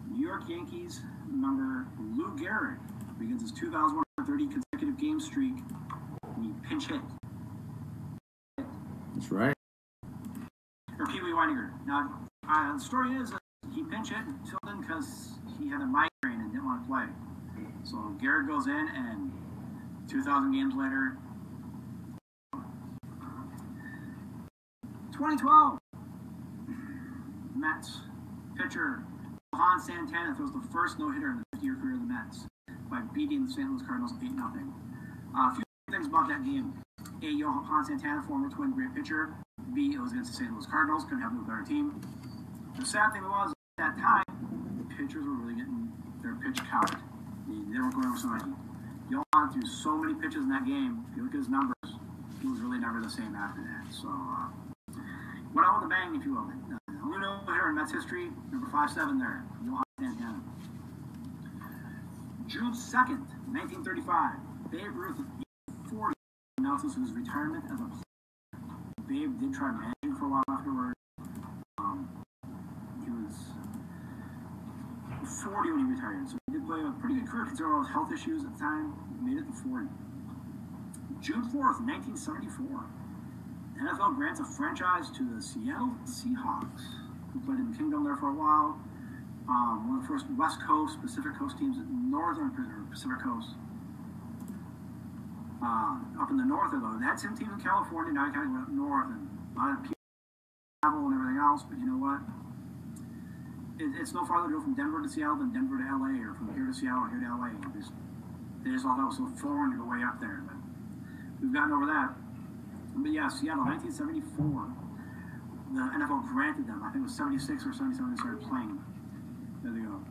New York Yankees member Lou Gehrig begins his 2,130 consecutive game streak when he pinch hit. That's right. Or Pee Wee Weininger. Now, the story is that he pinch hit and filled in because he had a migraine and didn't want to play. So Gehrig goes in, and 2,000 games later, 2012, Mets pitcher Johan Santana throws the first no-hitter in the 50-year career of the Mets by beating the St. Louis Cardinals 8-0. A few things about that game. A, Johan Santana, former Twin, great pitcher. B, it was against the St. Louis Cardinals, couldn't have no better team. The sad thing was, at that time, pitchers were really getting their pitch counted. They weren't going over so many. Johan threw so many pitches in that game. If you look at his numbers, he was really never the same after that. So, went out with a bang, if you will. Only no-hitter in Mets history, number 5'7" there, Johan Santana. June 2nd, 1935, Babe Ruth, 40, announces his retirement as a player. Babe did try managing for a while afterward. He was 40 when he retired, so he did play a pretty good career considering all his health issues at the time. He made it to 40. June 4th, 1974. NFL grants a franchise to the Seattle Seahawks, who played in the Kingdom there for a while. One of the first West Coast, Pacific Coast teams at Northern Pacific Coast. Up in the north, though, they had some teams in California. Now you kind of went up north, and a lot of people travel and everything else. But you know what? It's no farther to go from Denver to Seattle than Denver to LA, or from here to Seattle or here to LA. They just all thought it was so foreign to go way up there. But we've gotten over that. But yeah, Seattle, 1974, the NFL granted them, I think it was 76 or 77, they started playing. There they go.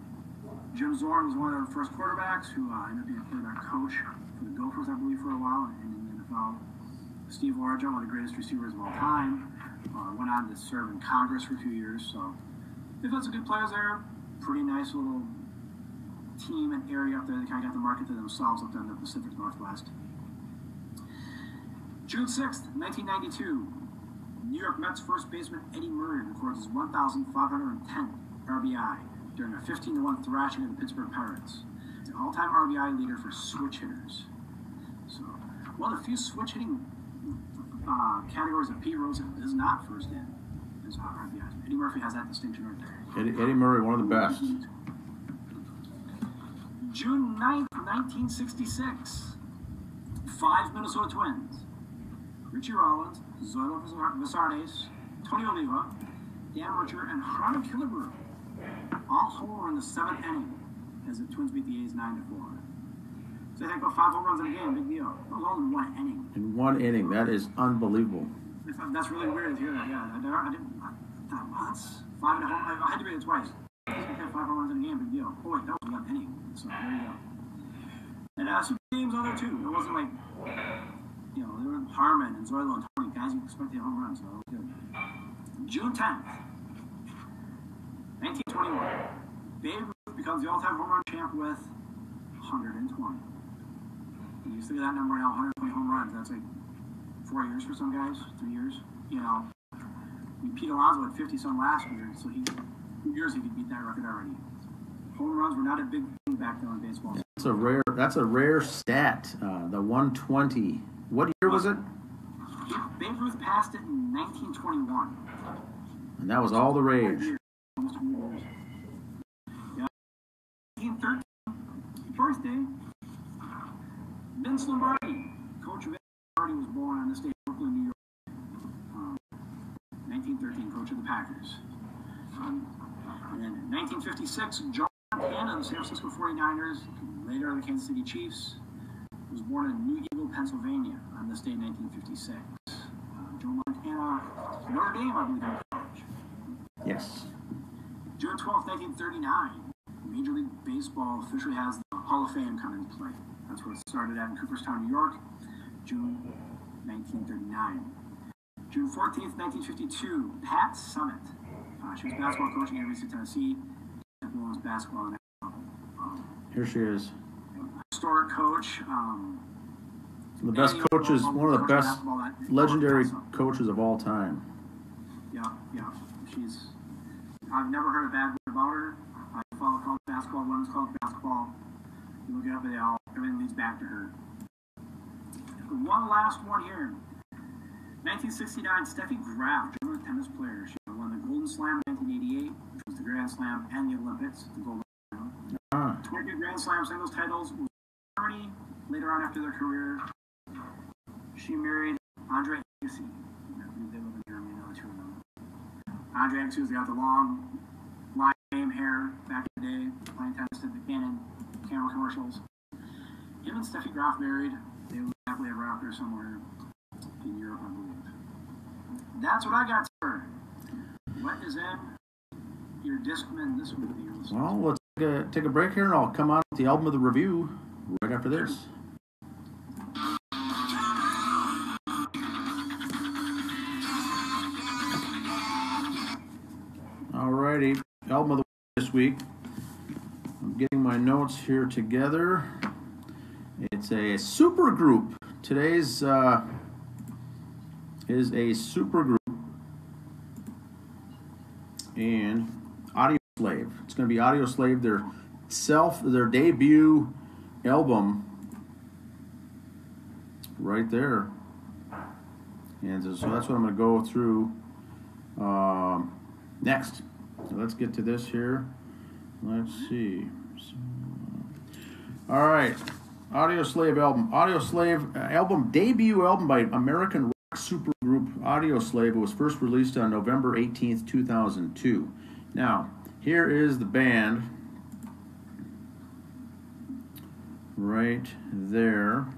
Jim Zorn was one of their first quarterbacks who ended up being a quarterback coach for the Gophers, I believe, for a while in the NFL. Steve Largent, one of the greatest receivers of all time, went on to serve in Congress for a few years. So they've had some good players there. Pretty nice little team and area up there. They kind of got the market to themselves up there in the Pacific Northwest. June 6th, 1992, New York Mets first baseman Eddie Murray records his 1,510 RBI during a 15-1 thrashing of the Pittsburgh Pirates. It's an all-time RBI leader for switch hitters. So, one of the few switch hitting categories that Pete Rose is not first in is RBIs. Eddie Murphy has that distinction right there. Eddie Murray, one of the best. June 9th, 1966, 5 Minnesota Twins. Richie Rollins, Zoilo Visardes, Tony Oliva, Dan Archer, and Harlan Killebrew all home in the 7th inning as the Twins beat the A's 9-4. So I think about 5 home runs in a game, big deal. That was all in 1 inning. In 1 inning, that is unbelievable. That's really weird to hear that. Yeah, I thought, wow, that's 5 and a home. I had to read it twice. I had 5 home runs in a game, big deal. Oh wait, that was 1 inning. So there you go. And some games on there too. It wasn't like, you know, there were Harmon and Zoilo and Tony, guys you expect to hit home runs, so that was good. June 10th, 1921. Babe Ruth becomes the all-time home run champ with 120. You used to get that number now, 120 home runs. That's like 4 years for some guys, 3 years. You know, Pete Alonso had 50-some last year, so he 2 years he could beat that record already. Home runs were not a big thing back then in baseball. That's a rare stat. The 120. What year was it? Babe Ruth passed it in 1921. And that was all the rage. Almost 2 years. Yeah. 1913. Birthday. Vince Lombardi. Coach Vince Lombardi was born on this day in Brooklyn, New York. 1913, coach of the Packers. And then in 1956, Joe Montana of the San Francisco 49ers, later the Kansas City Chiefs, was born in New Eagle, Pennsylvania on this day in 1956. Joe Montana, Notre Dame, I believe, in college. Yes. June 12, 1939, Major League Baseball officially has the Hall of Fame come into play. That's where it started at in Cooperstown, New York, June 1939. June 14th, 1952, Pat Summitt. She was basketball coaching at University of Tennessee. Women's basketball. Here she is. Historic coach. The best coaches, one of the best legendary coaches of all time. Yeah. I've never heard a bad word about her. I follow college basketball, women's college basketball. You look it up, everything leads back to her. One last one here. 1969, Steffi Graf, German tennis player. She won the Golden Slam in 1988, which was the Grand Slam and the Olympics, the Golden Slam. 22 Grand Slam singles titles with Germany. Later on after their career, she married Andre Agassi. I believe they live in Germany now, the two of them. Andre Agassi was got the long, light name hair back in the day, playing tennis at the Canon camera commercials. Him and Steffi Graf married. They lived happily ever after somewhere in Europe, I believe. That's what I got, sir. What is in your Discman this week? Well, let's take a break here, and I'll come on with the album of the review right after this. Alrighty, album of the week this week. I'm getting my notes here together. It's a super group. Today's is a super group and Audio Slave. It's going to be Audio Slave, their debut album right there. And so that's what I'm going to go through next. So let's get to this here. Let's see. All right. Audio Slave album. Audio Slave album, debut album by American rock supergroup Audio Slave. It was first released on November 18th, 2002. Now, here is the band right there.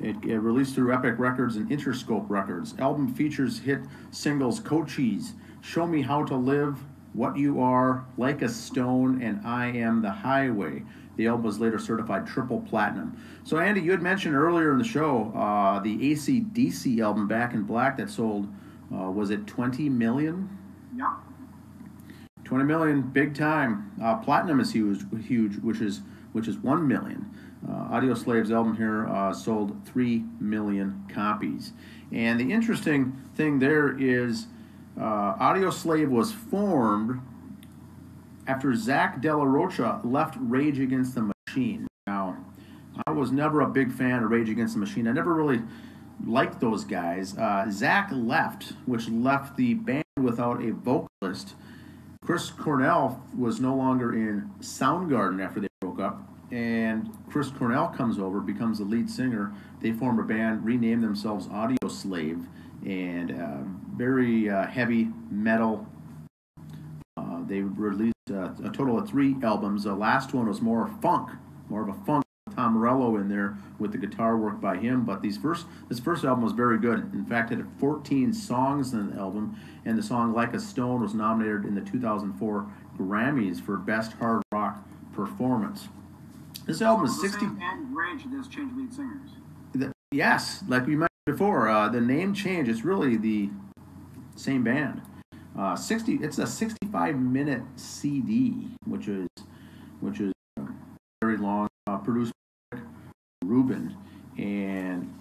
It released through Epic Records and Interscope Records. Album features hit singles Cochise, Show Me How to Live, What You Are, Like a Stone, and I Am the Highway. The album was later certified triple platinum. So, Andy, you had mentioned earlier in the show the AC/DC album Back in Black that sold, was it 20 million? Yeah. 20 million, big time. Platinum is huge, which is 1 million. Audio Slave's album here sold 3 million copies. And the interesting thing there is Audio Slave was formed after Zach De La Rocha left Rage Against the Machine. Now, I was never a big fan of Rage Against the Machine. I never really liked those guys. Zach left, which left the band without a vocalist. Chris Cornell was no longer in Soundgarden after they broke up, and Chris Cornell comes over, becomes the lead singer. They form a band, rename themselves Audio Slave, and very heavy metal. They released a total of 3 albums. The last one was more of a funk. Tom Morello in there with the guitar work by him. But this first album was very good. In fact, it had 14 songs in the album, and the song "Like a Stone" was nominated in the 2004 Grammys for Best Hard Rock Performance. This album is 60. And Rage just changed lead singers. Yes, like we mentioned before, the name change. It's really the same band. It's a 65-minute CD, which is very long. Produced by Rubin, and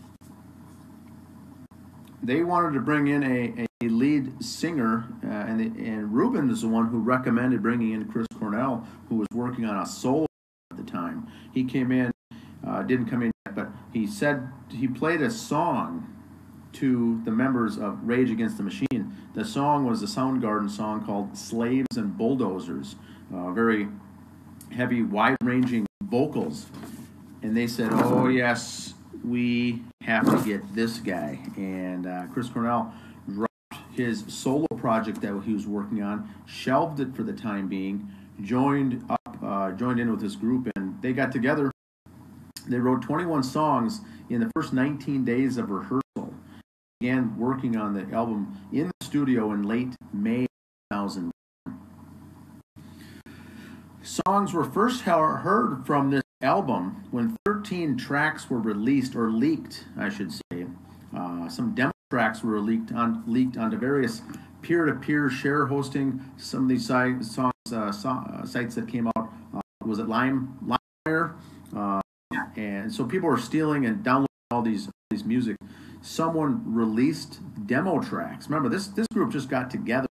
they wanted to bring in a lead singer, and Ruben is the one who recommended bringing in Chris Cornell, who was working on a solo at the time. He came in, didn't come in yet, but he said he played a song to the members of Rage Against the Machine. The song was a Soundgarden song called Slaves and Bulldozers, very heavy, wide-ranging vocals. And they said, oh, yes, we have to get this guy. And Chris Cornell dropped his solo project that he was working on, shelved it for the time being, joined in with this group, and they got together. They wrote 21 songs in the first 19 days of rehearsal. Began working on the album in the studio in late May 2000. Songs were first heard from this album when 13 tracks were released, or leaked, I should say. Some demo tracks were leaked onto various peer-to-peer share hosting. Some of these sites that came out, was it LimeWire? And so people were stealing and downloading all these music. Someone released demo tracks. Remember, this group just got together,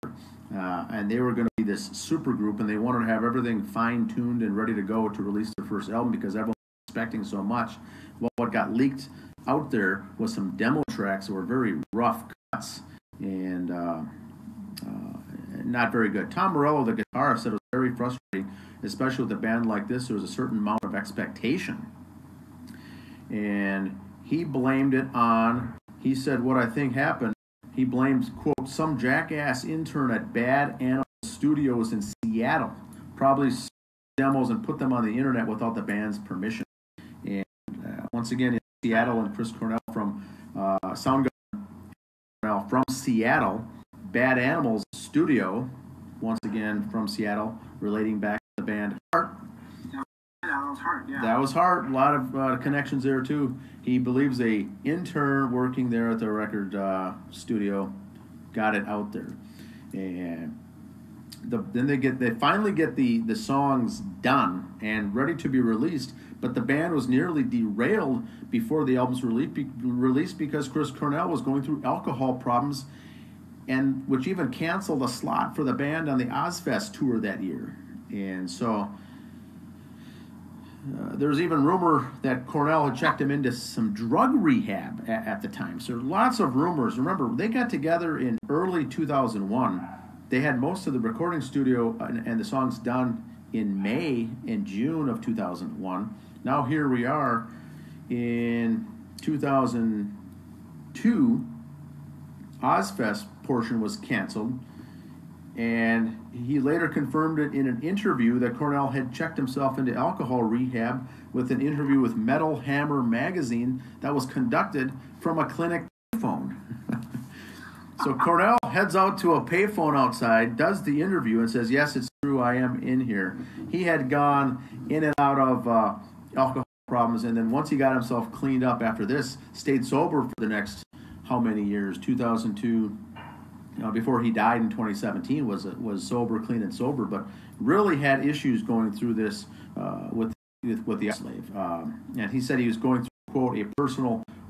and they were going to be this super group, and they wanted to have everything fine-tuned and ready to go to release their first album because everyone was expecting so much. Well, what got leaked out there was some demo tracks that were very rough cuts and not very good. Tom Morello, the guitarist, said it was very frustrating, especially with a band like this. There was a certain amount of expectation. And he blamed it on, he said, what I think happened, he blamed, quote, some jackass intern at Bad Animal Studios in Seattle probably demos and put them on the internet without the band's permission. And once again, in Seattle, and Chris Cornell from Soundgarden from Seattle, Bad Animals Studio, once again from Seattle, relating back to the band Heart. That was Heart, yeah. That was Heart. A lot of connections there, too. He believes a intern working there at the record studio got it out there. And then they finally get the songs done and ready to be released, but the band was nearly derailed before the album's released because Chris Cornell was going through alcohol problems, and which even canceled a slot for the band on the Ozfest tour that year. And so there's even rumor that Cornell had checked him into some drug rehab at the time. So lots of rumors. Remember, they got together in early 2001. They had most of the recording studio and the songs done in May and June of 2001. Now here we are in 2002. Ozfest portion was canceled, and he later confirmed it in an interview that Cornell had checked himself into alcohol rehab with an interview with Metal Hammer magazine that was conducted from a clinic payphone. So Cornell heads out to a payphone outside, does the interview, and says, yes, it's true, I am in here. He had gone in and out of alcohol problems, and then once he got himself cleaned up after this, stayed sober for the next how many years? 2002, before he died in 2017, was sober, clean and sober, but really had issues going through this with the slave. And he said he was going through, quote, a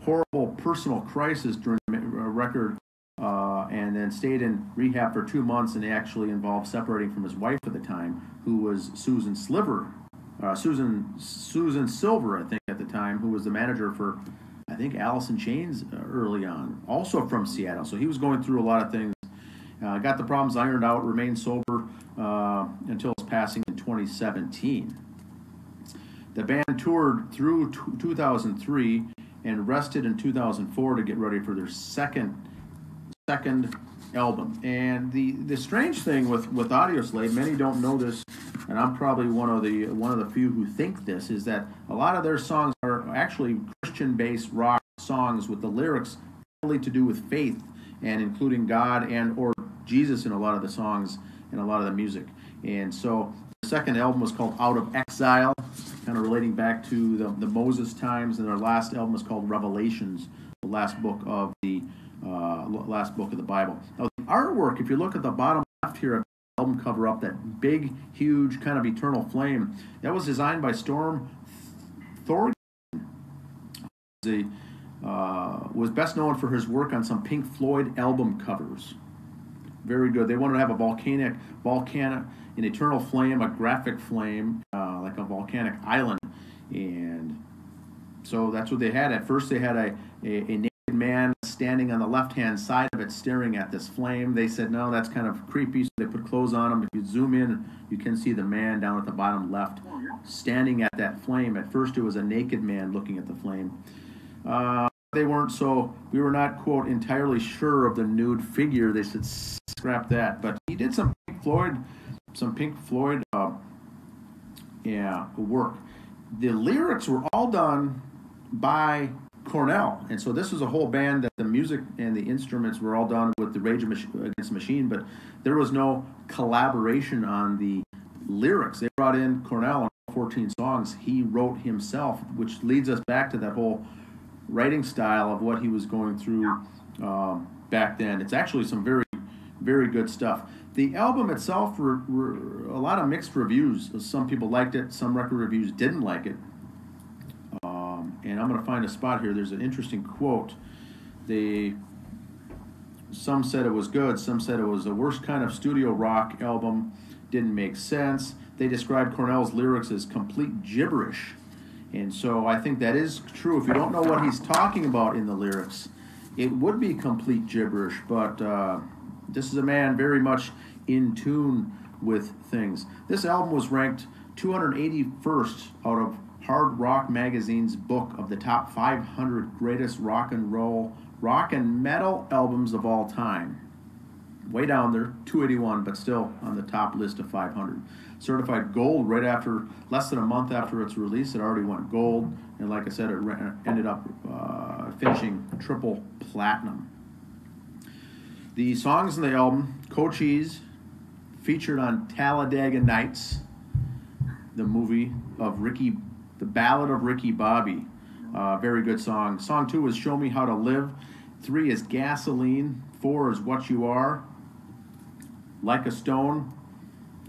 horrible personal crisis during the record, and then stayed in rehab for 2 months, and it actually involved separating from his wife at the time, who was Susan Silver, I think, at the time, who was the manager for, I think, Alice in Chains early on, also from Seattle. So he was going through a lot of things. Got the problems ironed out, remained sober until his passing in 2017. The band toured through 2003 and rested in 2004 to get ready for their second album. And the strange thing with Audioslave, many don't know this, and I'm probably one of the few who think this, is that a lot of their songs are actually Christian-based rock songs with the lyrics really to do with faith, and including God and or Jesus in a lot of the songs and a lot of the music. And so the second album was called Out of Exile, kind of relating back to the Moses times, and their last album was called Revelations, the last book of the Bible. Now, the artwork, if you look at the bottom left here of the album cover up, that big, huge kind of eternal flame, that was designed by Storm Thorgan, the was best known for his work on some Pink Floyd album covers. Very good. They wanted to have a volcanic, an eternal flame, a graphic flame, like a volcanic island. And so that's what they had. At first they had a naked man standing on the left-hand side of it staring at this flame. They said, no, that's kind of creepy, so they put clothes on him. If you zoom in, you can see the man down at the bottom left standing at that flame. At first it was a naked man looking at the flame. We were not, quote, entirely sure of the nude figure. They said, scrap that. But he did some Pink Floyd work. The lyrics were all done by Cornell. And so this was a whole band that the music and the instruments were all done with the Rage Against the Machine, but there was no collaboration on the lyrics. They brought in Cornell on 14 songs he wrote himself, which leads us back to that whole writing style of what he was going through back then. It's actually some very, very good stuff. The album itself were a lot of mixed reviews. Some people liked it, some record reviews didn't like it. And I'm going to find a spot here. There's an interesting quote. Some said it was good, some said it was the worst kind of studio rock album, didn't make sense. They described Cornell's lyrics as complete gibberish. And so I think that is true. If you don't know what he's talking about in the lyrics, it would be complete gibberish. But this is a man very much in tune with things. This album was ranked 281st out of Hard Rock Magazine's book of the top 500 greatest rock and metal albums of all time. Way down there, 281, but still on the top list of 500. Certified gold right after, less than a month after its release. It already went gold, and like I said, it ended up finishing triple platinum. The songs in the album, Cochise, featured on Talladega Nights, the movie of The Ballad of Ricky Bobby. Very good song. Song 2 is Show Me How to Live. 3 is Gasoline. 4 is What You Are. Like a Stone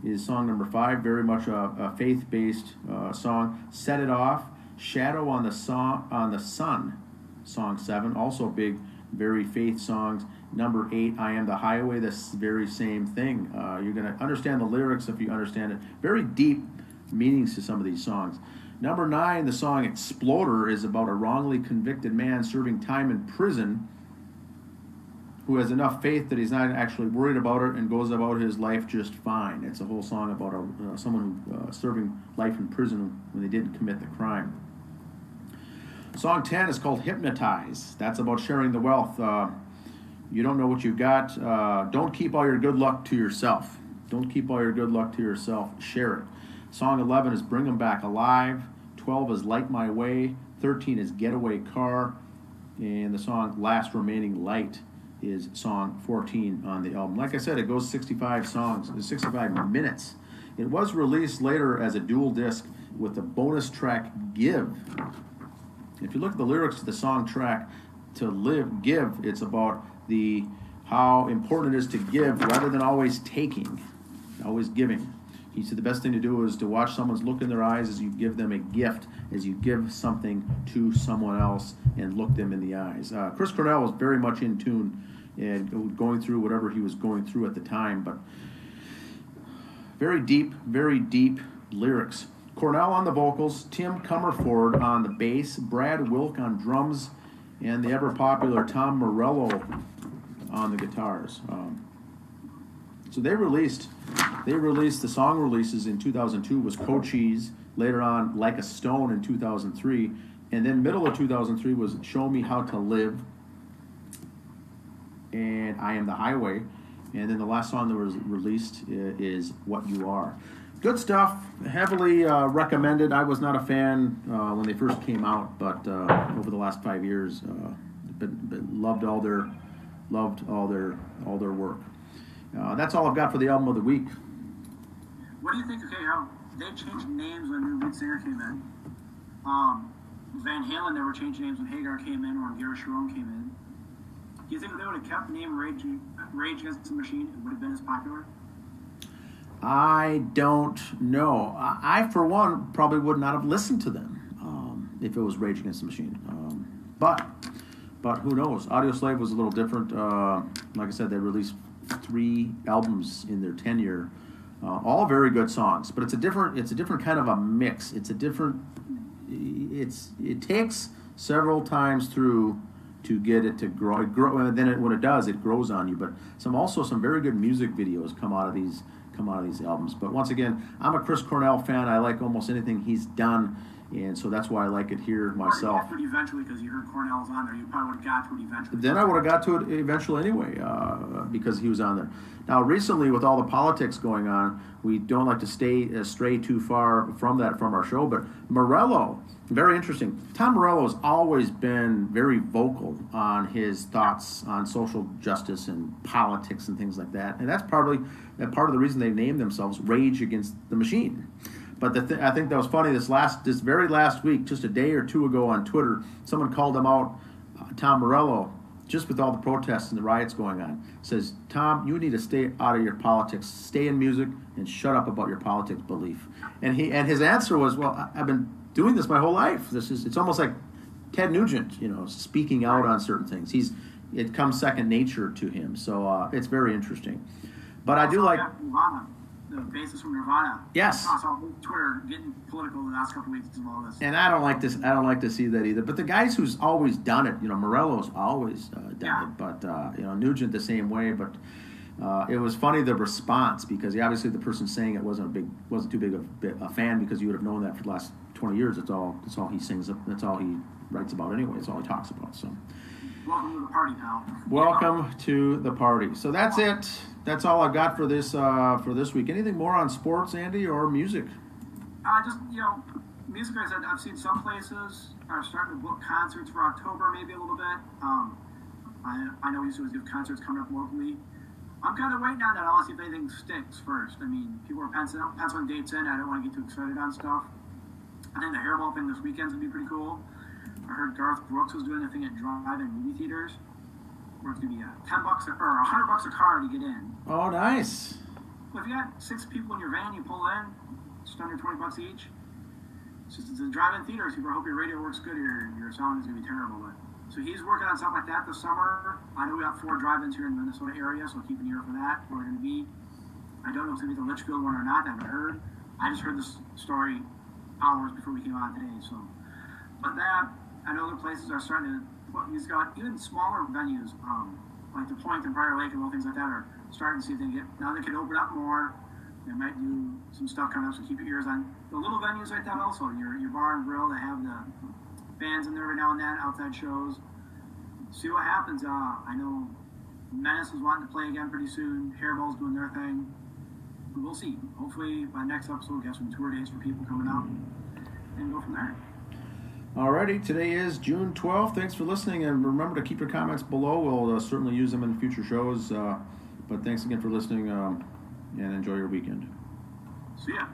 is song number 5. Very much a faith-based song. Set It Off. Shadow on the Sun, song 7. Also big, very faith songs. Number 8, I Am the Highway. This very same thing. You're going to understand the lyrics if you understand it. Very deep meanings to some of these songs. Number 9, the song Exploder is about a wrongly convicted man serving time in prison who has enough faith that he's not actually worried about it and goes about his life just fine. It's a whole song about someone who serving life in prison when they didn't commit the crime. Song 10 is called Hypnotize. That's about sharing the wealth. You don't know what you've got. Don't keep all your good luck to yourself. Don't keep all your good luck to yourself. Share it. Song 11 is Bring 'Em Back Alive. 12 is Light My Way. 13 is Getaway Car. And the song Last Remaining Light is song 14 on the album. Like I said, it goes 65 minutes. It was released later as a dual disc with the bonus track Give. If you look at the lyrics to the song track to Give, it's about how important it is to give rather than always taking, always giving. He said the best thing to do is to watch someone's look in their eyes as you give them a gift, as you give something to someone else and look them in the eyes. Chris Cornell was very much in tune and going through whatever he was going through at the time, but very deep lyrics. Cornell on the vocals, Tim Comerford on the bass, Brad Wilk on drums, and the ever-popular Tom Morello on the guitars. So they released the song releases in 2002 was Cochise, later on Like a Stone in 2003, and then middle of 2003 was Show Me How to Live and I Am the Highway, and then the last song that was released is What You Are. Good stuff, heavily recommended. I was not a fan when they first came out, but over the last 5 years, loved all their work. That's all I've got for the album of the week. What do you think? Okay, how they changed names when the lead singer came in. Van Halen never changed names when Hagar came in or when Gary Sharon came in. Do you think if they would have kept the name Rage Against the Machine, it would have been as popular? I don't know. I, for one, probably would not have listened to them if it was Rage Against the Machine. But But who knows? Audioslave was a little different. Like I said, they released 3 albums in their tenure, all very good songs. But it's a different kind of a mix. It takes several times through to get it to grow. And then when it does, it grows on you. But some very good music videos come out of these albums. But once again, I'm a Chris Cornell fan. I like almost anything he's done, and so that's why I like it here myself. You got to it eventually because you heard Cornell's on there. You probably would have got to it eventually. Then I would have got to it eventually anyway, because he was on there. Now, recently, with all the politics going on, we don't like to stray too far from our show, but Morello, very interesting. Tom Morello has always been very vocal on his thoughts on social justice and politics and things like that, and that's probably part of the reason they named themselves Rage Against the Machine. But I think that was funny. This very last week, just a day or two ago on Twitter, someone called him out, Tom Morello, just with all the protests and the riots going on. Says, Tom, you need to stay out of your politics, stay in music, and shut up about your politics belief. And his answer was, well, I've been doing this my whole life. It's almost like Ted Nugent, speaking out on certain things. It comes second nature to him. So it's very interesting. But I do like Nirvana, the bassist from Nirvana. Yes. I saw Twitter getting political the last couple of weeks of all this. And I don't like this. I don't like to see that either. But the guys who's always done it, Morello's always done it. But Nugent the same way. But it was funny the response, because obviously the person saying it wasn't too big a fan, because you would have known that for the last 20 years. That's all he sings. That's all he writes about anyway. That's all he talks about. So. Welcome to the party, pal. Welcome to the party. So that's it. That's all I've got for this week. Anything more on sports, Andy, or music? Music. I've seen some places are starting to book concerts for October, maybe a little bit. I know we used to give concerts coming up locally. I'm kind of waiting on that. I'll see if anything sticks first. I mean, people are penciling dates in. I don't want to get too excited on stuff. I think the Hairball thing this weekend's going to be pretty cool. I heard Garth Brooks was doing a thing at drive-in movie theaters where it's going to be $10 or $100 a car to get in. Oh, nice. Well, if you got 6 people in your van, you pull in, it's under $20 each. It's a drive-in theater, so I hope your radio works good or your sound is going to be terrible. So he's working on stuff like that this summer. I know we got 4 drive-ins here in the Minnesota area, so keep an ear for that. Where we're going to be. I don't know if it's going to be the Litchfield one or not. I haven't heard. I just heard this story hours before we came on today. So, but that, I know other places are starting to put. He's got even smaller venues, like the Point and Briar Lake and all things like that, are starting to see if they can open up more. They might do some stuff coming up, so keep your ears on the little venues like that. Also, your bar and grill that have the bands in there every now and then, outside shows. See what happens. I know Menace is wanting to play again pretty soon. Hairball's doing their thing. We'll see. Hopefully by next episode we'll get some tour dates for people coming out and go from there. Alrighty, today is June 12th. Thanks for listening, and remember to keep your comments below. We'll certainly use them in future shows. But thanks again for listening, and enjoy your weekend. See ya.